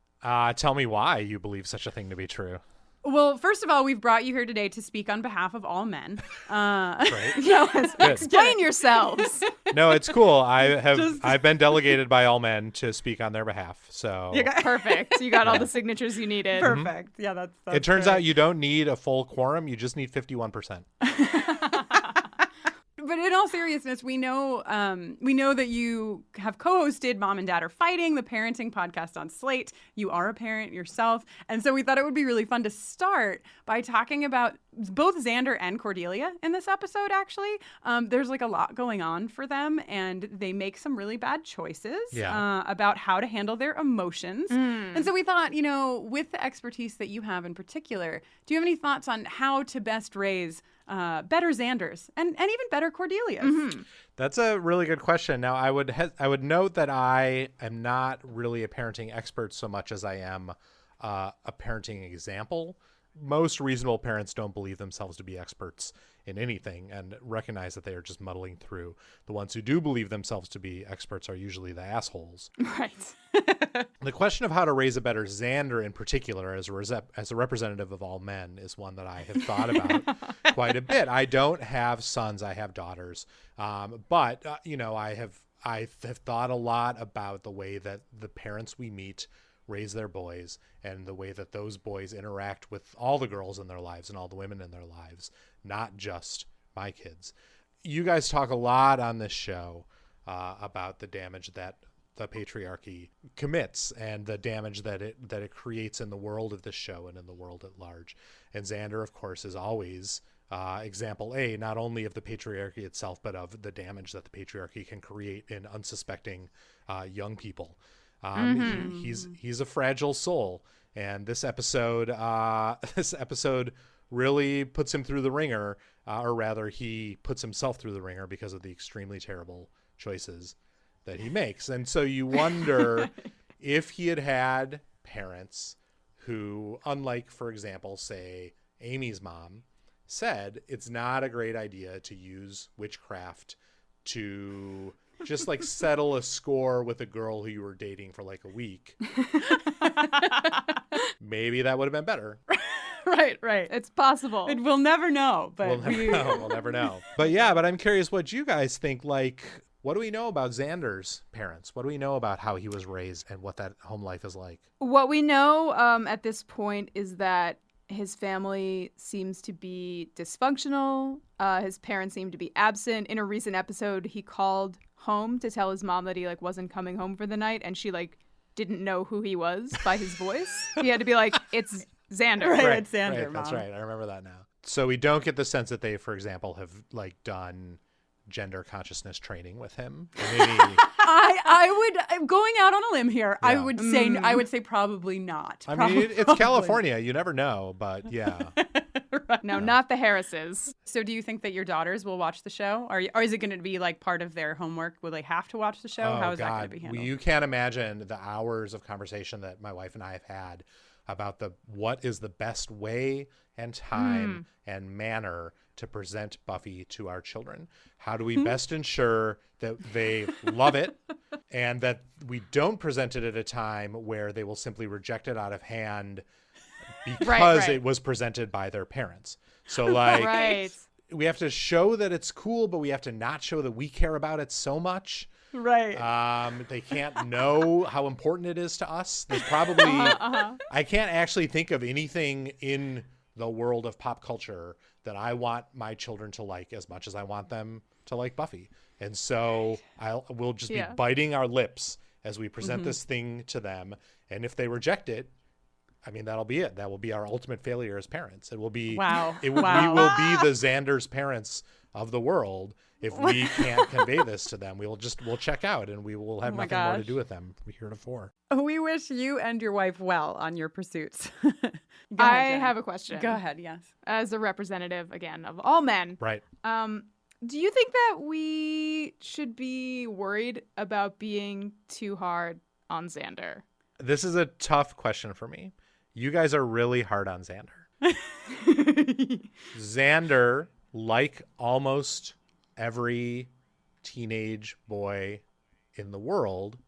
Tell me why you believe such a thing to be true. Well, first of all, we've brought you here today to speak on behalf of all men. Right. No, explain yourselves. No, it's cool. I've been delegated by all men to speak on their behalf. So Perfect. You got all the signatures you needed. Perfect. Yeah, that's it turns great. out you don't need a full quorum. You just need 51%. But in all seriousness, we know that you have co-hosted Mom and Dad Are Fighting, the parenting podcast on Slate. You are a parent yourself. And so we thought it would be really fun to start by talking about both Xander and Cordelia in this episode, actually. There's like a lot going on for them, and they make some really bad choices about how to handle their emotions. And so we thought, with the expertise that you have in particular, do you have any thoughts on how to best raise better Xanders and even better Cordelias? That's a really good question. Now, I would note that I am not really a parenting expert so much as I am a parenting example. Most reasonable parents don't believe themselves to be experts in anything and recognize that they are just muddling through. The ones who do believe themselves to be experts are usually the assholes. Right. The question of how to raise a better Xander in particular as a representative of all men is one that I have thought about quite a bit. I don't have sons. I have daughters. But I have thought a lot about the way that the parents we meet raise their boys and the way that those boys interact with all the girls in their lives and all the women in their lives, not just my kids. You guys talk a lot on this show about the damage that the patriarchy commits and the damage that it creates in the world of this show and in the world at large. And Xander, of course, is always example A, not only of the patriarchy itself, but of the damage that the patriarchy can create in unsuspecting young people. He's a fragile soul, and this episode really puts him through the ringer, or rather, he puts himself through the ringer because of the extremely terrible choices that he makes. And so you wonder if he had had parents who, unlike, for example, say Amy's mom, said it's not a great idea to use witchcraft to just like settle a score with a girl who you were dating for like a week. Maybe that would have been better. Right. It's possible. We'll never know, but we'll never know. But I'm curious what you guys think. Like, what do we know about Xander's parents? What do we know about how he was raised and what that home life is like? What we know at this point is that his family seems to be dysfunctional. His parents seem to be absent. In a recent episode, he called home to tell his mom that he wasn't coming home for the night, and she didn't know who he was by his voice. He had to be like, "It's Xander." Right, it's Xander, Mom. That's right. I remember that now. So we don't get the sense that they, for example, have done gender consciousness training with him. Maybe... I'm going out on a limb here. Yeah. I would say probably not. I mean, it's California. You never know, but yeah. Right. No, not the Harrises. So do you think that your daughters will watch the show? Or is it going to be part of their homework? Will they have to watch the show? Oh, How is that God. going to be handled? You can't imagine the hours of conversation that my wife and I have had about what is the best way and time and manner to present Buffy to our children. How do we best ensure that they love it and that we don't present it at a time where they will simply reject it out of hand because it was presented by their parents. So we have to show that it's cool, but we have to not show that we care about it so much. Right. They can't know how important it is to us. There's probably, I can't actually think of anything in the world of pop culture that I want my children to like as much as I want them to like Buffy. And so we'll just be biting our lips as we present this thing to them. And if they reject it, I mean, that'll be it. That will be our ultimate failure as parents. It will be, we will be the Xander's parents of the world. If we can't convey this to them, we'll check out and we will have nothing more to do with them heretofore. We wish you and your wife well on your pursuits. I have a question. Go ahead, yes. As a representative, again, of all men. Right. Do you think that we should be worried about being too hard on Xander? This is a tough question for me. You guys are really hard on Xander. Xander, like almost every teenage boy in the world,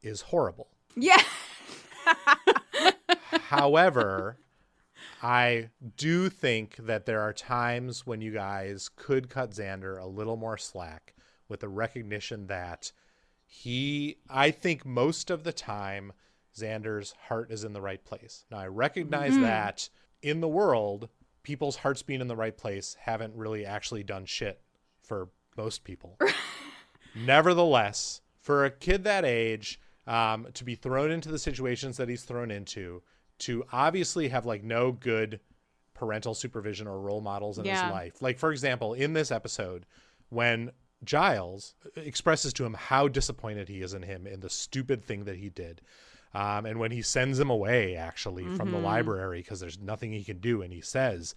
is horrible. Yeah. However, I do think that there are times when you guys could cut Xander a little more slack with the recognition that I think most of the time Xander's heart is in the right place. Now I recognize that in the world, people's hearts being in the right place haven't really actually done shit for most people. Nevertheless, for a kid that age, to be thrown into the situations that he's thrown into, to obviously have like no good parental supervision or role models in his life. Like, for example, in this episode, when Giles expresses to him how disappointed he is in him in the stupid thing that he did. And when he sends him away, actually, from the library because there's nothing he can do, and he says,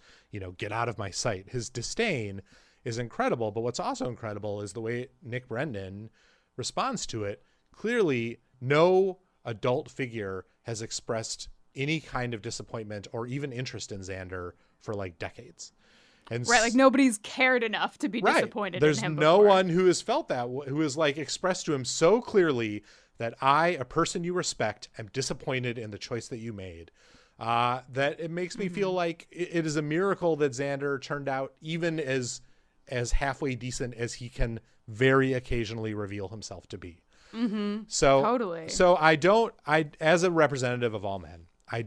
get out of my sight. His disdain is incredible. But what's also incredible is the way Nick Brendan responds to it. Clearly, no adult figure has expressed any kind of disappointment or even interest in Xander for like decades. And right, like nobody's cared enough to be disappointed There's in him no before. one who has felt that, who has like expressed to him so clearly that I, a person you respect, am disappointed in the choice that you made. That it makes me feel like it is a miracle that Xander turned out even as halfway decent as he can very occasionally reveal himself to be. So Totally. So as a representative of all men, I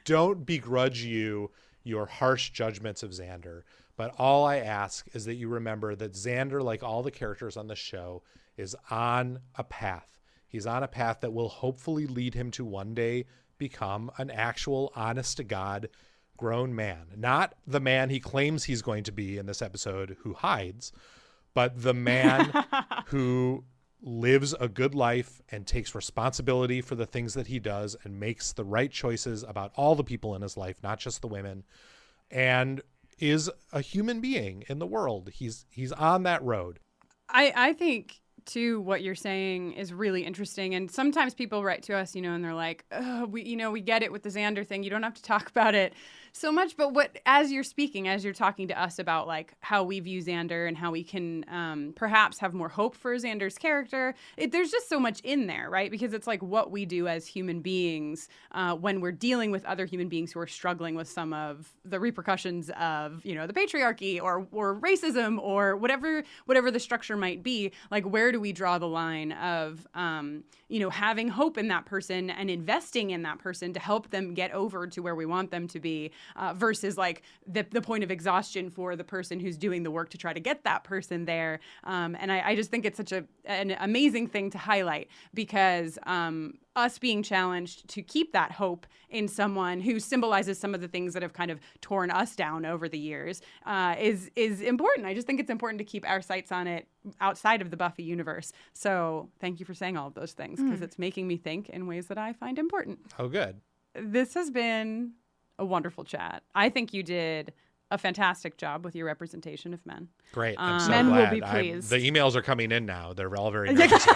don't begrudge you your harsh judgments of Xander, but all I ask is that you remember that Xander, like all the characters on the show, is on a path. He's on a path that will hopefully lead him to one day become an actual honest-to-God grown man. Not the man he claims he's going to be in this episode who hides, but the man who lives a good life and takes responsibility for the things that he does and makes the right choices about all the people in his life, not just the women, and is a human being in the world. He's on that road. I think too what you're saying is really interesting, and sometimes people write to us, and they're like, oh, we get it with the Xander thing, you don't have to talk about it so much, but as you're talking to us about like how we view Xander and how we can perhaps have more hope for Xander's character, there's just so much in there, right? Because it's like what we do as human beings when we're dealing with other human beings who are struggling with some of the repercussions of the patriarchy or racism or whatever the structure might be. Like, where do we draw the line of having hope in that person and investing in that person to help them get over to where we want them to be, versus like the point of exhaustion for the person who's doing the work to try to get that person there. And I just think it's such an amazing thing to highlight, because us being challenged to keep that hope in someone who symbolizes some of the things that have kind of torn us down over the years is important. I just think it's important to keep our sights on it outside of the Buffy universe. So thank you for saying all of those things, because it's making me think in ways that I find important. Oh, good. This has been a wonderful chat. I think you did a fantastic job with your representation of men. Great. I'm so men glad. will be pleased. The emails are coming in now. They're all very nervous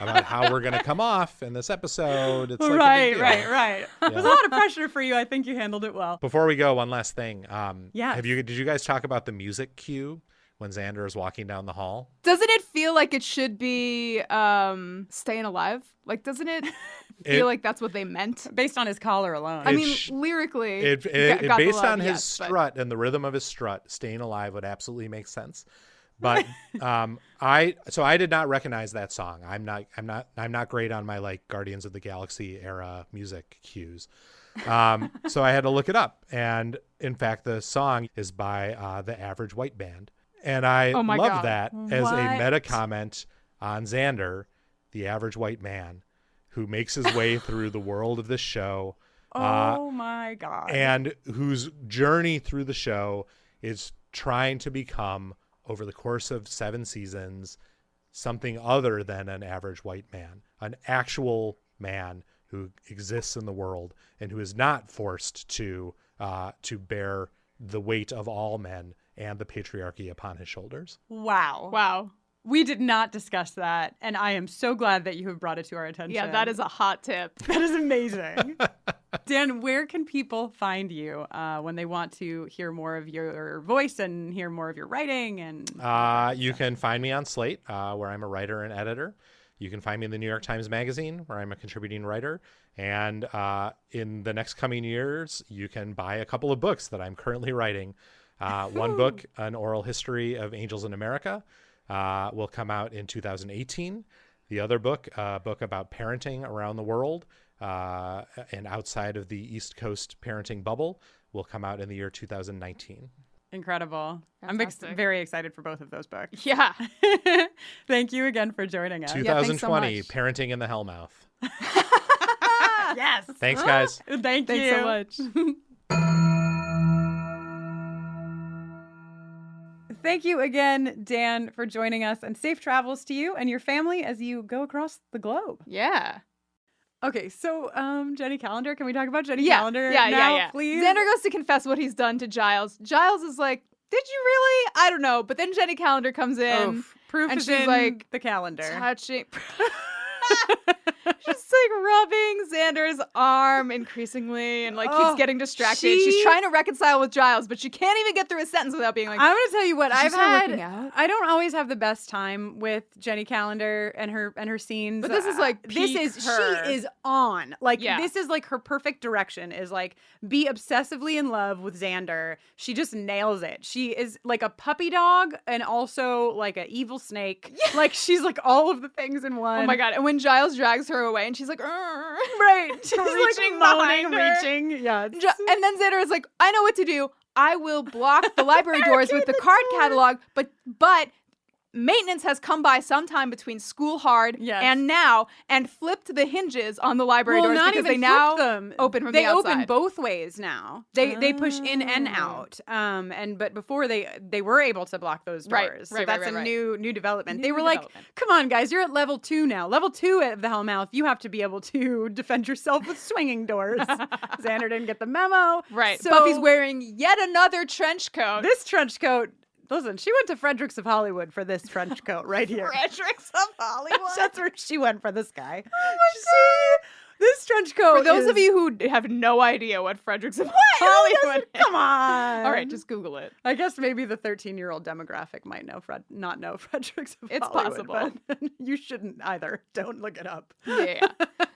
about how we're going to come off in this episode. It's like a big deal. Right. There's a lot of pressure for you. I think you handled it well. Before we go, one last thing. Yes. Did you guys talk about the music cue when Xander is walking down the hall? Doesn't it feel like it should be Staying Alive? Like, doesn't it feel like that's what they meant? Based on his collar alone. I mean, lyrically, based on his strut and the rhythm of his strut, Staying Alive would absolutely make sense. But I did not recognize that song. I'm not great on my like Guardians of the Galaxy era music cues. So I had to look it up. And in fact, the song is by the Average White Band. And I love that as a meta comment on Xander, the average white man who makes his way through the world of this show. Oh my God. And whose journey through the show is trying to become, over the course of 7 seasons, something other than an average white man, an actual man who exists in the world and who is not forced to bear the weight of all men and the patriarchy upon his shoulders. Wow. We did not discuss that, and I am so glad that you have brought it to our attention. Yeah, that is a hot tip. That is amazing. Dan, where can people find you when they want to hear more of your voice and hear more of your writing? And you can find me on Slate, where I'm a writer and editor. You can find me in the New York Times Magazine, where I'm a contributing writer. And in the next coming years, you can buy a couple of books that I'm currently writing. One book, An Oral History of Angels in America, will come out in 2018. The other book, a book about parenting around the world and outside of the East Coast parenting bubble, will come out in the year 2019. Incredible. Fantastic. I'm very excited for both of those books. Yeah. Thank you again for joining us. 2020, much. Parenting in the Hellmouth. Yes. Thanks, guys. Thanks Thanks so much. Thank you again, Dan, for joining us, and safe travels to you and your family as you go across the globe. Yeah. Okay, so Jenny Calendar, can we talk about Jenny Yeah. Calendar Yeah, now, yeah. please? Xander goes to confess what he's done to Giles. Giles is like, did you really? I don't know. But then Jenny Calendar comes in. Oof. Proof and is she's in like, the calendar. touching. She's like rubbing Xander's arm increasingly and like keeps getting distracted. She's trying to reconcile with Giles, but she can't even get through a sentence without being like, I'm going to tell you what, "Did you I've start had. working out?" I don't always have the best time with Jenny Calendar and her scenes. But this is like this peak is her. she is on. Like Yeah. this is like her perfect direction is like be obsessively in love with Xander. She just nails it. She is like a puppy dog and also like an evil snake. Yeah. Like she's like all of the things in one. oh my God. And when Giles drags her away and she's like, Right. She's reaching like moaning, behind her. reaching. Yeah. And then Xander is like, I know what to do. I will block the library doors with the card catalog, but maintenance has come by sometime between school hard and now and flipped the hinges on the library doors not because even they now flip them. open from they the outside. open both ways now. They push in and out. But before they were able to block those doors. Right, So right, that's right, right. a new development. They New were development. like, "Come on, guys, you're at level 2 now. Level 2 of the Hellmouth. You have to be able to defend yourself with swinging doors." Xander didn't get the memo. Right. So Buffy's wearing yet another trench coat. this trench coat. Listen, she went to Fredericks of Hollywood for this trench coat right here. Fredericks of Hollywood. That's where she went for this guy. Oh my God. This trench coat. For those is... of you who have no idea what Fredericks of Who Hollywood doesn't? Come on. All right, just Google it. I guess maybe the 13-year-old demographic might not know Fredericks of It's Hollywood, possible. but you shouldn't either. Don't look it up. Yeah.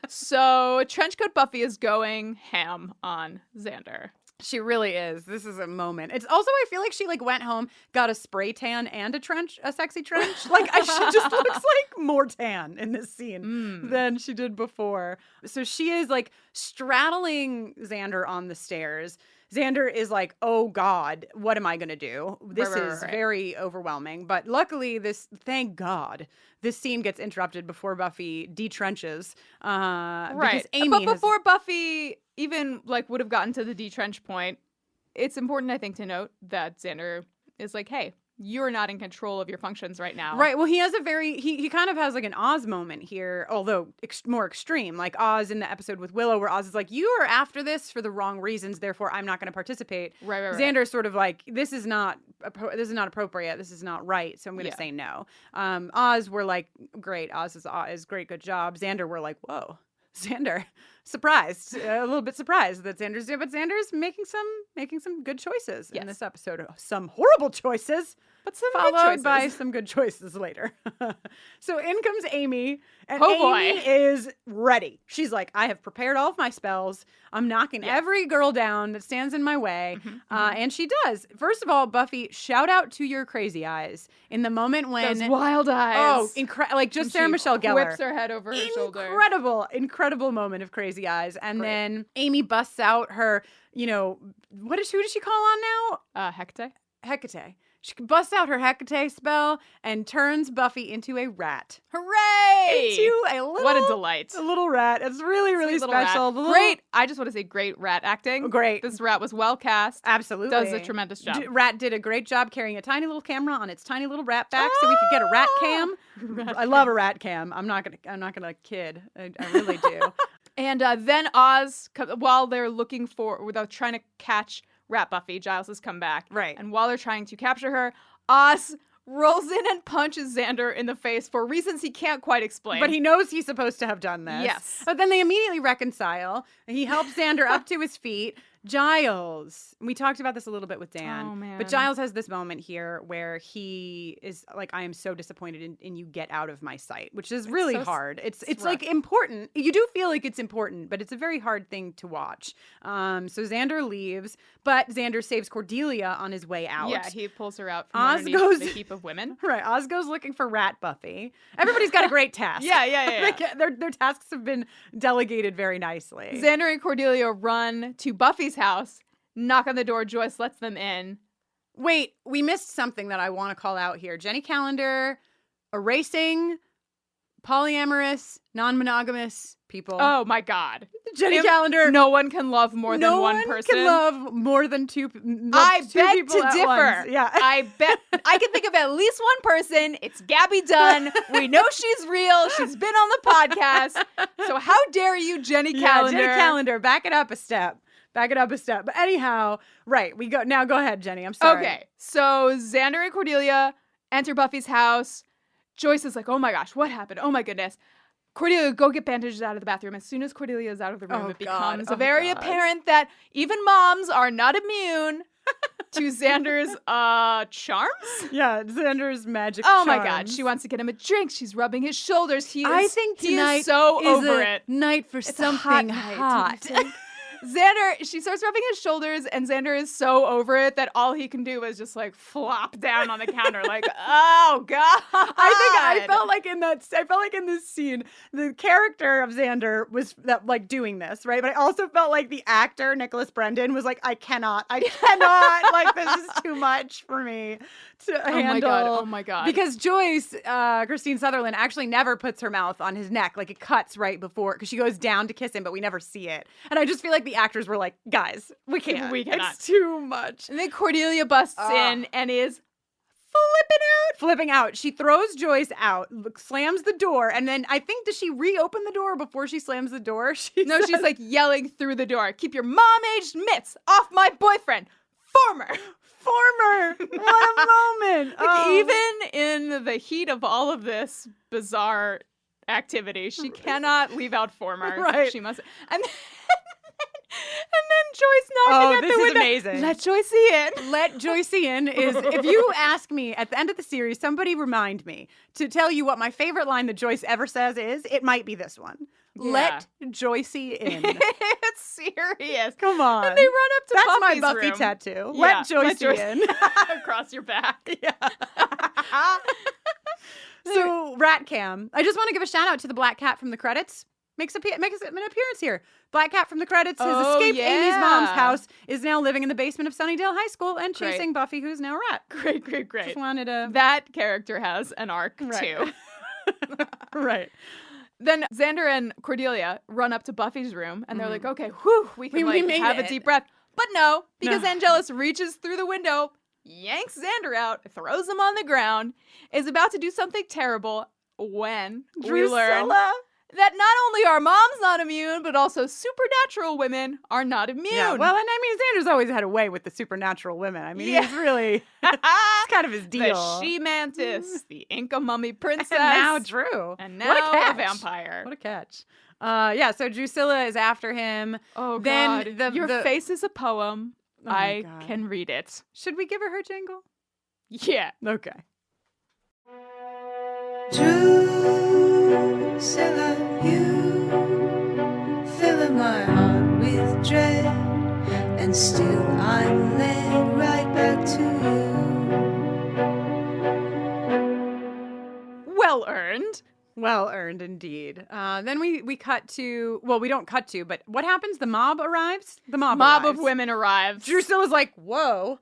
So Trenchcoat Buffy is going ham on Xander. She really is. This is a moment. It's also, I feel like she like went home, got a spray tan and a sexy trench. Like she just looks like more tan in this scene than she did before. So she is like straddling Xander on the stairs. Xander is like, oh God, what am I going to do? This is very overwhelming. But luckily, thank God, this scene gets interrupted before Buffy detrenches. Because Amy but before Buffy even like would have gotten to the detrench point, it's important, I think, to note that Xander is like, hey, you're not in control of your functions right now. Right. Well, he has he kind of has like an Oz moment here, although more extreme. Like Oz in the episode with Willow, where Oz is like, "You are after this for the wrong reasons, therefore I'm not going to participate." Right. Xander's sort of like, "This is not appropriate. This is not right. So I'm going to say no." Oz, we're like, "Great. Oz is great. Good job." Xander, we're like, "Whoa." Xander, surprised, a little bit surprised that Xander's making some good choices in this episode. Some horrible choices, but some followed good choices. by some good choices later. So in comes Amy, and Oh, Amy boy. is ready. She's like, I have prepared all of my spells. I'm knocking every girl down that stands in my way. And she does. First of all, Buffy, shout out to your crazy eyes in the moment when Those wild eyes. Oh, like just Sarah Michelle Gellar whips her head over her shoulder. Incredible moment of crazy eyes. And then Amy busts out her, who does she call on now? Hecate. She busts out her Hecate spell and turns Buffy into a rat. Hooray! What a delight. A little rat. It's really, really Sweet little special. rat. Great. I just want to say great rat acting. Great. This rat was well cast. Absolutely. Does a tremendous job. Rat did a great job carrying a tiny little camera on its tiny little rat back so we could get a rat cam. I love a rat cam. I'm not gonna kid. I really do. And then Oz, while they're without trying to catch Rat Buffy, Giles has come back. Right. And while they're trying to capture her, Oz rolls in and punches Xander in the face for reasons he can't quite explain. But he knows he's supposed to have done this. Yes. But then they immediately reconcile. He helps Xander up to his feet. Giles. We talked about this a little bit with Dan. Oh, man. But Giles has this moment here where he is like, I am so disappointed in you, get out of my sight, which is really hard. It's like important. You do feel like it's important, but it's a very hard thing to watch. So Xander leaves, but Xander saves Cordelia on his way out. Yeah, he pulls her out from underneath the heap of women. Right. Oz goes looking for Rat Buffy. Everybody's got a great task. Yeah. Their tasks have been delegated very nicely. Xander and Cordelia run to Buffy's house, knock on the door. Joyce lets them in. Wait, we missed something that I want to call out here. Jenny Calendar erasing polyamorous, non-monogamous people. Oh my God. Jenny Calendar. No one can love more than one person. No one can love more than two people. I beg to differ. Once. Yeah. I bet I can think of at least one person. It's Gabby Dunn. We know she's real. She's been on the podcast. So how dare you, Jenny Calendar? Jenny Calendar, back it up a step. But anyhow, right, go ahead, Jenny. I'm sorry. Okay. So Xander and Cordelia enter Buffy's house. Joyce is like, oh my gosh, what happened? Oh my goodness. Cordelia, go get bandages out of the bathroom. As soon as Cordelia is out of the room, it becomes very apparent that even moms are not immune to Xander's charms. Yeah, Xander's magic charms. My God, she wants to get him a drink. She's rubbing his shoulders. I think tonight is so over it. Night for something hot. Xander, she starts rubbing his shoulders, and Xander is so over it that all he can do is just like flop down on the counter, like, oh God. I felt like in this scene, the character of Xander was doing this, right? But I also felt like the actor, Nicholas Brendan, was like, I cannot, like, this is too much for me to handle. Oh my God. Because Joyce, Kristine Sutherland, actually never puts her mouth on his neck. Like, it cuts right before, because she goes down to kiss him, but we never see it. And I just feel like the actors were like, guys, we can't. We cannot. It's too much. And then Cordelia busts in and is flipping out. She throws Joyce out, slams the door, and then I think, does she reopen the door before she slams the door? She's like yelling through the door, keep your mom-aged mitts off my boyfriend. Former. What a moment. Even in the heat of all of this bizarre activity, she cannot leave out former. Right. She must. And then Joyce knocking at the window. This is amazing. Let Joyce in. Let Joyce in is, if you ask me at the end of the series, somebody remind me to tell you what my favorite line that Joyce ever says is, it might be this one. Yeah. Let Joyce in. It's serious. Come on. And they run up to That's Buffy's my Buffy room. tattoo. Yeah. Let Joyce in. Across your back. Yeah. So, Rat Cam. I just want to give a shout out to the black cat from the credits. Makes an appearance here. Black cat from the credits has escaped Amy's mom's house, is now living in the basement of Sunnydale High School and chasing Buffy, who's now a rat. Great. Just wanted to... That character has an arc, too. Right. Then Xander and Cordelia run up to Buffy's room, and they're like, okay, we can have a deep breath. But no, because Angelus reaches through the window, yanks Xander out, throws him on the ground, is about to do something terrible when we learn that not only are moms not immune, but also supernatural women are not immune. Yeah, well, and I mean, Xander's always had a way with the supernatural women. I mean, he's really, it's kind of his deal. The she-mantis, the Inca mummy princess. And now Drew. And now a vampire. What a catch. So Drusilla is after him. Oh, God. Then Your face is a poem. I can read it. Should we give her jingle? Yeah. Okay. Drusilla, you fill my heart with dread, and still I'm led right back to you. Well earned. Well earned indeed. Then we cut to, well, we don't cut to, but what happens? The mob arrives? The mob arrives. of women arrives. Drusilla's like, whoa.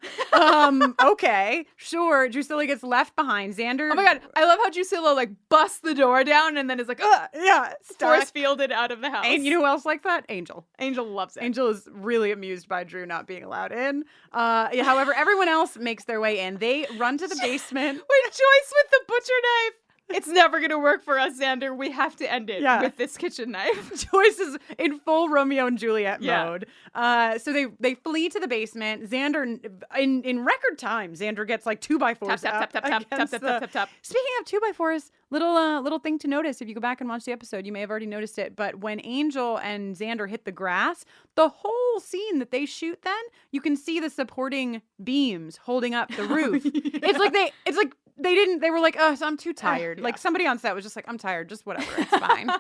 Okay, sure. Drusilla gets left behind. Xander. Oh my God. I love how Drusilla like busts the door down and then is like, yeah, force fielded out of the house. And you know who else likes that? Angel. Angel loves it. Angel is really amused by Drew not being allowed in. However, everyone else makes their way in. They run to the basement. With Joyce with the butcher knife. It's never going to work for us, Xander. We have to end it with this kitchen knife. Joyce is in full Romeo and Juliet mode. So they flee to the basement. Xander, in record time, Xander gets like 2x4s. Tap. Speaking of 2x4s, little thing to notice if you go back and watch the episode, you may have already noticed it, but when Angel and Xander hit the grass, the whole scene that they shoot then, you can see the supporting beams holding up the roof. They were like, oh, I'm too tired. Like somebody on set was just like, I'm tired, just whatever, it's fine.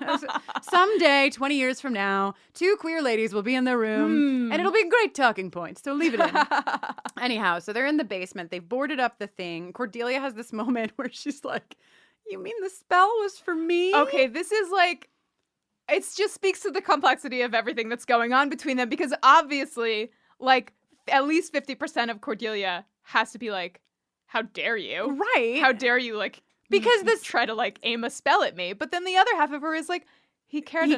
Someday, 20 years from now, 2 queer ladies will be in the room and it'll be great talking points, so leave it in. Anyhow, so they're in the basement. They've boarded up the thing. Cordelia has this moment where she's like, you mean the spell was for me? Okay, this is like, it just speaks to the complexity of everything that's going on between them, because obviously, like, at least 50% of Cordelia has to be like, how dare you? Right. How dare you, like, because this try to, like, aim a spell at me. But then the other half of her is like, he cared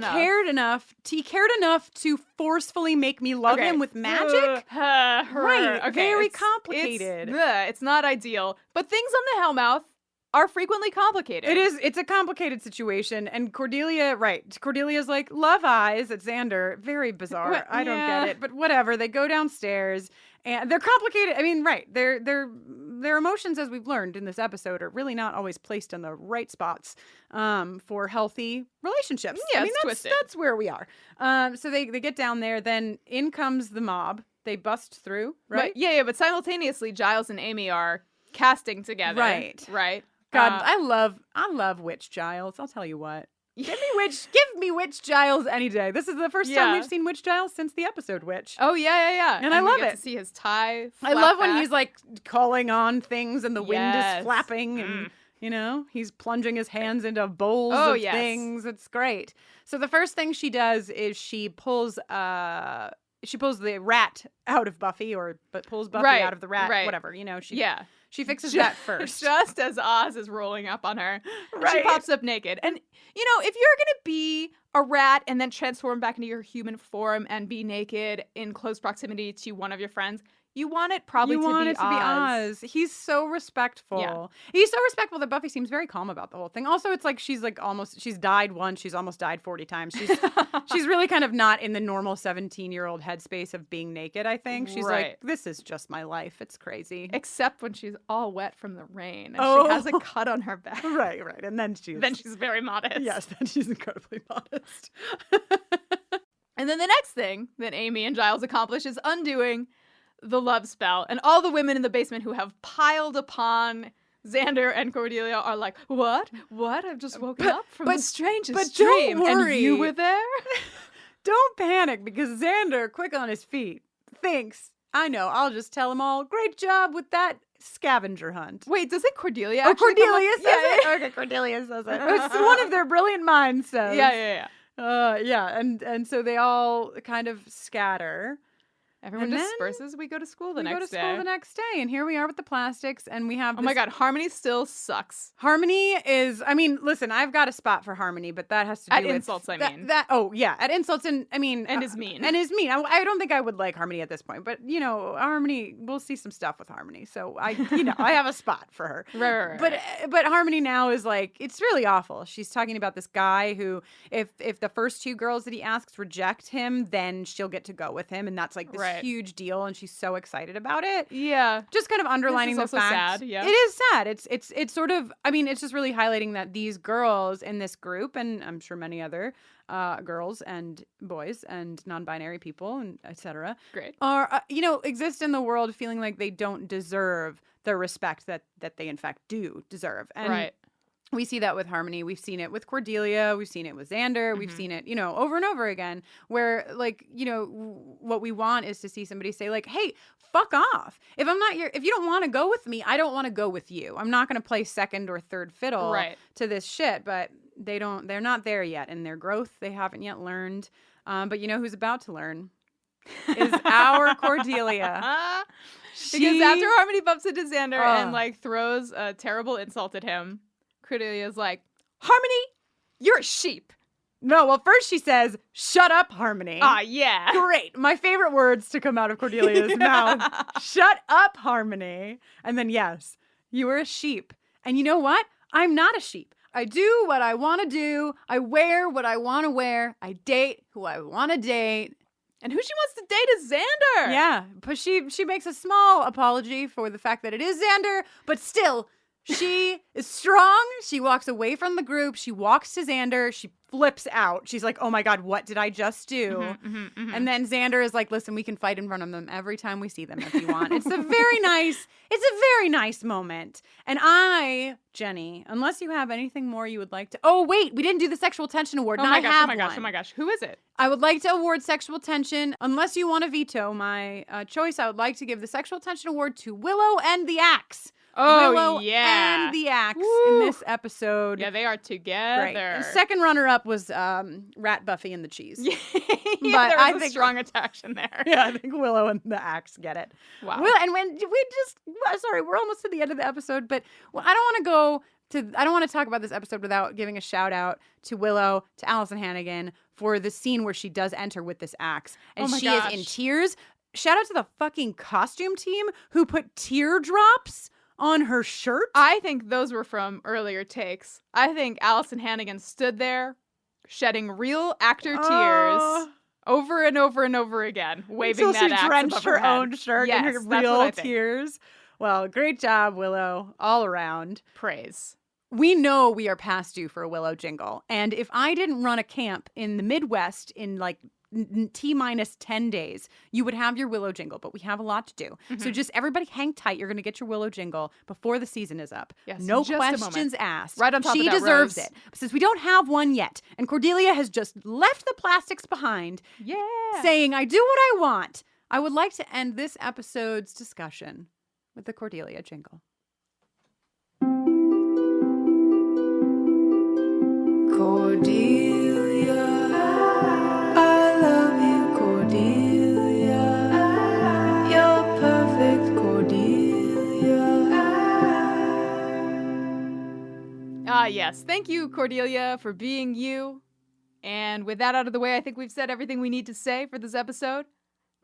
enough to forcefully make me love him with magic. Right. Okay. Very complicated. It's not ideal. But things on the Hellmouth are frequently complicated. It's a complicated situation. And Cordelia's like, love eyes at Xander. Very bizarre. I don't get it. But whatever. They go downstairs and they're complicated. I mean, right. Their emotions, as we've learned in this episode, are really not always placed in the right spots for healthy relationships. Yeah, I mean, twisted. That's where we are. So they get down there. Then in comes the mob. They bust through, right? But simultaneously, Giles and Amy are casting together. Right. God, I love Witch Giles. I'll tell you what. Give me Witch Giles any day. This is the first time we've seen Witch Giles since the episode Witch. Oh yeah. And I love it. To see his tie. I love when he's like calling on things and the wind is flapping and he's plunging his hands into bowls of things. It's great. So the first thing she does is she pulls the rat out of Buffy, but pulls Buffy out of the rat, whatever. She fixes that first. Just as Oz is rolling up on her. Right. She pops up naked. And, if you're going to be a rat and then transform back into your human form and be naked in close proximity to one of your friends, you want it to be Oz. He's so respectful. Yeah. He's so respectful that Buffy seems very calm about the whole thing. Also, it's like she's died once. She's almost died 40 times. She's really kind of not in the normal 17-year-old headspace of being naked, I think. She's like, this is just my life. It's crazy. Except when she's all wet from the rain and she has a cut on her back. Right. And then she's very modest. Yes, then she's incredibly modest. And then the next thing that Amy and Giles accomplish is undoing the love spell, and all the women in the basement who have piled upon Xander and Cordelia are like, what? I've just woken up from the strangest dream. Don't worry. And you were there? Don't panic, because Xander, quick on his feet, thinks, I know, I'll just tell them all, great job with that scavenger hunt. Wait, does it Cordelia actually Cordelia says it? Okay, Cordelia says it. It's one of their brilliant minds says. Yeah. And so they all kind of scatter. Everyone disperses. We go to school the next day. And here we are with the plastics, and we have. Oh my God, Harmony still sucks. Harmony is. I mean, listen, I've got a spot for Harmony, but that has to do with insults. I mean, at insults, and I mean, and is mean, I don't think I would like Harmony at this point, but Harmony. We'll see some stuff with Harmony, so I have a spot for her. Right. But Harmony now is like, it's really awful. She's talking about this guy who, if the first 2 girls that he asks reject him, then she'll get to go with him, and that's like this huge deal, and she's so excited about it. Yeah, just kind of underlining the fact. Sad. Yeah, it is sad. It's sort of. I mean, it's just really highlighting that these girls in this group, and I'm sure many other girls and boys and non-binary people and etc. Great. Are exist in the world feeling like they don't deserve the respect that they in fact do deserve. And we see that with Harmony. We've seen it with Cordelia. We've seen it with Xander. Mm-hmm. We've seen it, over and over again, where what we want is to see somebody say like, hey, fuck off. If you don't want to go with me, I don't want to go with you. I'm not going to play second or third fiddle to this shit. But they're not there yet in their growth. They haven't yet learned. But who's about to learn is our Cordelia. Because after Harmony bumps into Xander and throws a terrible insult at him, Cordelia's like, Harmony, you're a sheep. No, well, first she says, shut up, Harmony. Yeah. Great. My favorite words to come out of Cordelia's mouth. Shut up, Harmony. And then, yes, you are a sheep. And you know what? I'm not a sheep. I do what I want to do. I wear what I want to wear. I date who I want to date. And who she wants to date is Xander. Yeah, but she makes a small apology for the fact that it is Xander, but still, she is strong. She walks away from the group. She walks to Xander. She flips out. She's like, oh my God, what did I just do? And then Xander is like, listen, we can fight in front of them every time we see them if you want. It's a very nice moment. And Jenny, unless you have anything more you would like to, oh wait, we didn't do the sexual tension award. Oh my gosh. Who is it? I would like to award sexual tension. Unless you want to veto my choice, I would like to give the sexual tension award to Willow and the Axe. Oh, Willow yeah. and the Axe Woo. in this episode. Yeah, they are together. Great. And second runner-up was Rat Buffy and the Cheese. Yeah, but there I was a think strong attraction there. Yeah, I think Willow and the Axe get it. Wow. And when we're almost to the end of the episode, but I don't want to talk about this episode without giving a shout out to Willow, to Allison Hannigan for the scene where she does enter with this axe. And she is in tears. Shout out to the fucking costume team who put teardrops on her shirt. I think those were from earlier takes. I think Allison Hannigan stood there shedding real actor tears over and over and over again, waving until that axe she drenched above her head. own shirt Yes, in her that's what I real think. tears. Well, great job, Willow, all around. Praise. We know we are past due for a Willow jingle. And if I didn't run a camp in the Midwest in like T-minus 10 days, you would have your Willow jingle, but we have a lot to do. So just everybody hang tight. You're going to get your Willow jingle before the season is up. Yes, no just a questions moment. asked. Right on top she of that, deserves Rose. it. But since we don't have one yet, and Cordelia has just left the plastics behind, saying, I do what I want, I would like to end this episode's discussion with the Cordelia jingle. Cordelia, I love you, Cordelia. You're perfect, Cordelia. Yes. Thank you, Cordelia, for being you. And with that out of the way, I think we've said everything we need to say for this episode.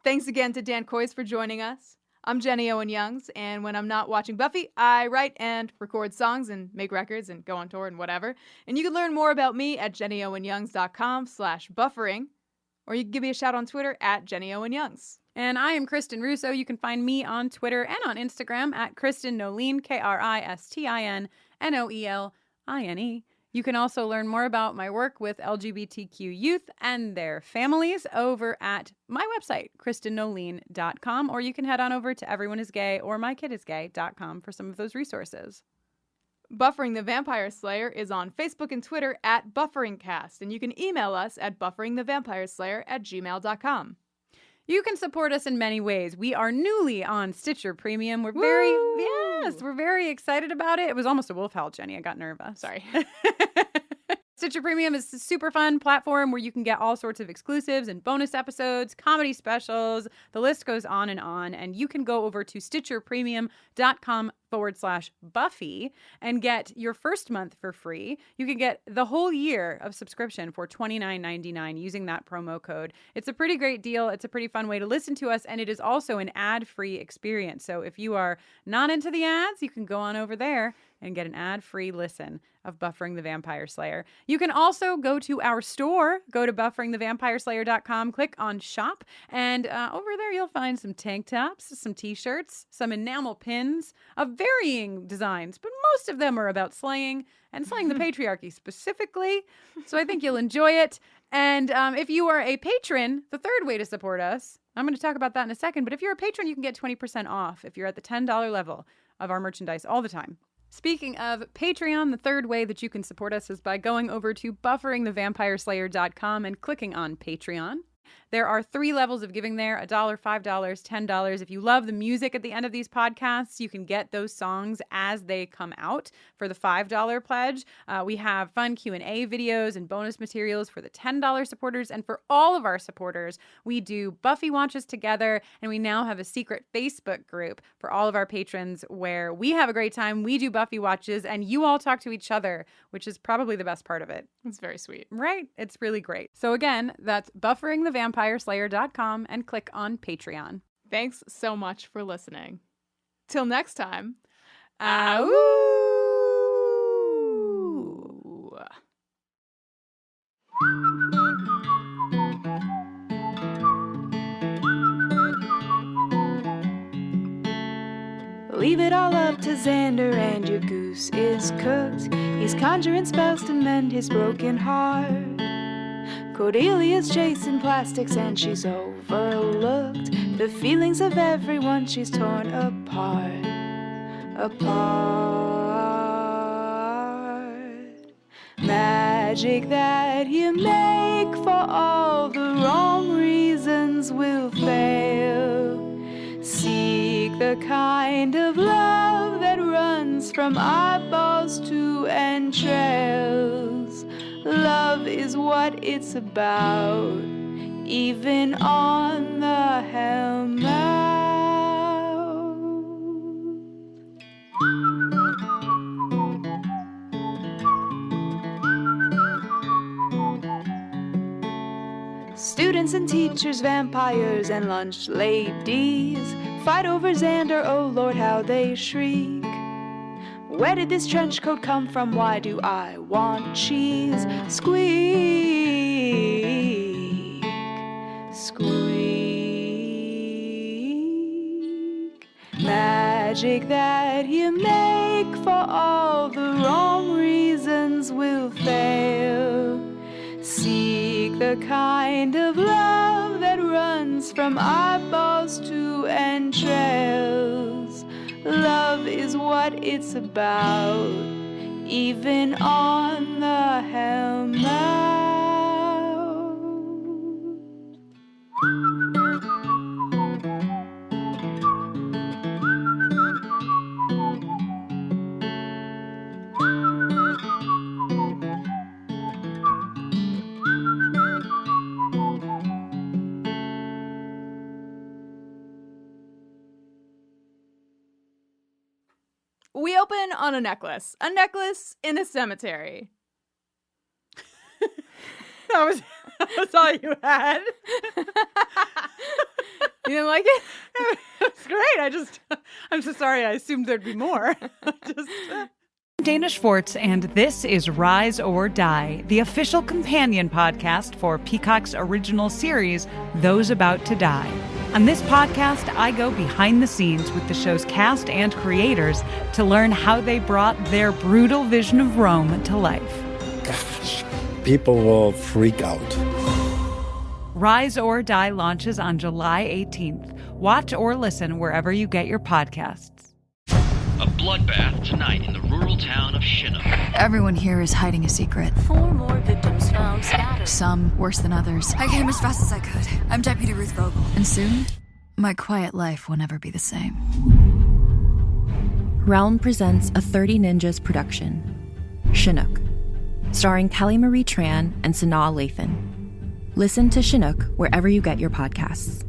Thanks again to Dan Coyce for joining us. I'm Jenny Owen Youngs, and when I'm not watching Buffy, I write and record songs and make records and go on tour and whatever. And you can learn more about me at jennyowenyoungs.com/buffering, or you can give me a shout on Twitter at Jenny Owen Youngs. And I am Kristen Russo. You can find me on Twitter and on Instagram at Kristen Noeline, KRISTINNOELINE. You can also learn more about my work with LGBTQ youth and their families over at my website, KristenNoeline.com, or you can head on over to everyoneisgay or mykidisgay.com for some of those resources. Buffering the Vampire Slayer is on Facebook and Twitter at BufferingCast, and you can email us at bufferingthevampireslayer@gmail.com. You can support us in many ways. We are newly on Stitcher Premium. We're very excited about it. It was almost a wolf howl, Jenny. I got nervous. Sorry. Stitcher Premium is a super fun platform where you can get all sorts of exclusives and bonus episodes, comedy specials. The list goes on. And you can go over to stitcherpremium.com/Buffy and get your first month for free. You can get the whole year of subscription for $29.99 using that promo code. It's a pretty great deal. It's a pretty fun way to listen to us, and it is also an ad-free experience. So if you are not into the ads, you can go on over there and get an ad-free listen of Buffering the Vampire Slayer. You can also go to our store, go to bufferingthevampireslayer.com, click on shop, and over there you'll find some tank tops, some t-shirts, some enamel pins of varying designs, but most of them are about slaying and slaying the patriarchy specifically. So I think you'll enjoy it. And if you are a patron, the third way to support us, I'm going to talk about that in a second, but if you're a patron, you can get 20% off if you're at the $10 level of our merchandise all the time. Speaking of Patreon, the third way that you can support us is by going over to bufferingthevampireslayer.com and clicking on Patreon. There are 3 levels of giving there, $1, $5, $10. If you love the music at the end of these podcasts, you can get those songs as they come out for the $5 pledge. We have fun Q&A videos and bonus materials for the $10 supporters. And for all of our supporters, we do Buffy watches together. And we now have a secret Facebook group for all of our patrons where we have a great time. We do Buffy watches and you all talk to each other, which is probably the best part of it. It's very sweet. Right? It's really great. So again, that's bufferingthevampireslayer.com and click on Patreon. Thanks so much for listening. Till next time. Ow! Xander and your goose is cooked. He's conjuring spells to mend his broken heart. Cordelia's chasing plastics and she's overlooked the feelings of everyone she's torn apart. Magic that you make for all the wrong reasons will fail. Seek the kind of love that runs from eyeballs to entrails. Love is what it's about, even on the Hellmouth. Students and teachers, vampires and lunch ladies fight over Xander, oh Lord, how they shriek. Where did this trench coat come from? Why do I want cheese? Squeak, squeak. Magic that you make for all the wrong reasons will fail. Seek the kind of love that runs from eyeballs to entrails. Love is what it's about, even on the Hellmouth. We open on a necklace in a cemetery. That was all you had. You didn't like it? It's great. I'm so sorry. I assumed there'd be more. Dana Schwartz, and this is Rise or Die, the official companion podcast for Peacock's original series, Those About to Die. On this podcast, I go behind the scenes with the show's cast and creators to learn how they brought their brutal vision of Rome to life. Gosh, people will freak out. Rise or Die launches on July 18th. Watch or listen wherever you get your podcasts. A bloodbath tonight in the rural town of Chinook. Everyone here is hiding a secret. 4 more victims found scattered. Some worse than others. I came as fast as I could. I'm Deputy Ruth Vogel. And soon, my quiet life will never be the same. Realm presents a 30 Ninjas production, Chinook, starring Kelly Marie Tran and Sanaa Lathan. Listen to Chinook wherever you get your podcasts.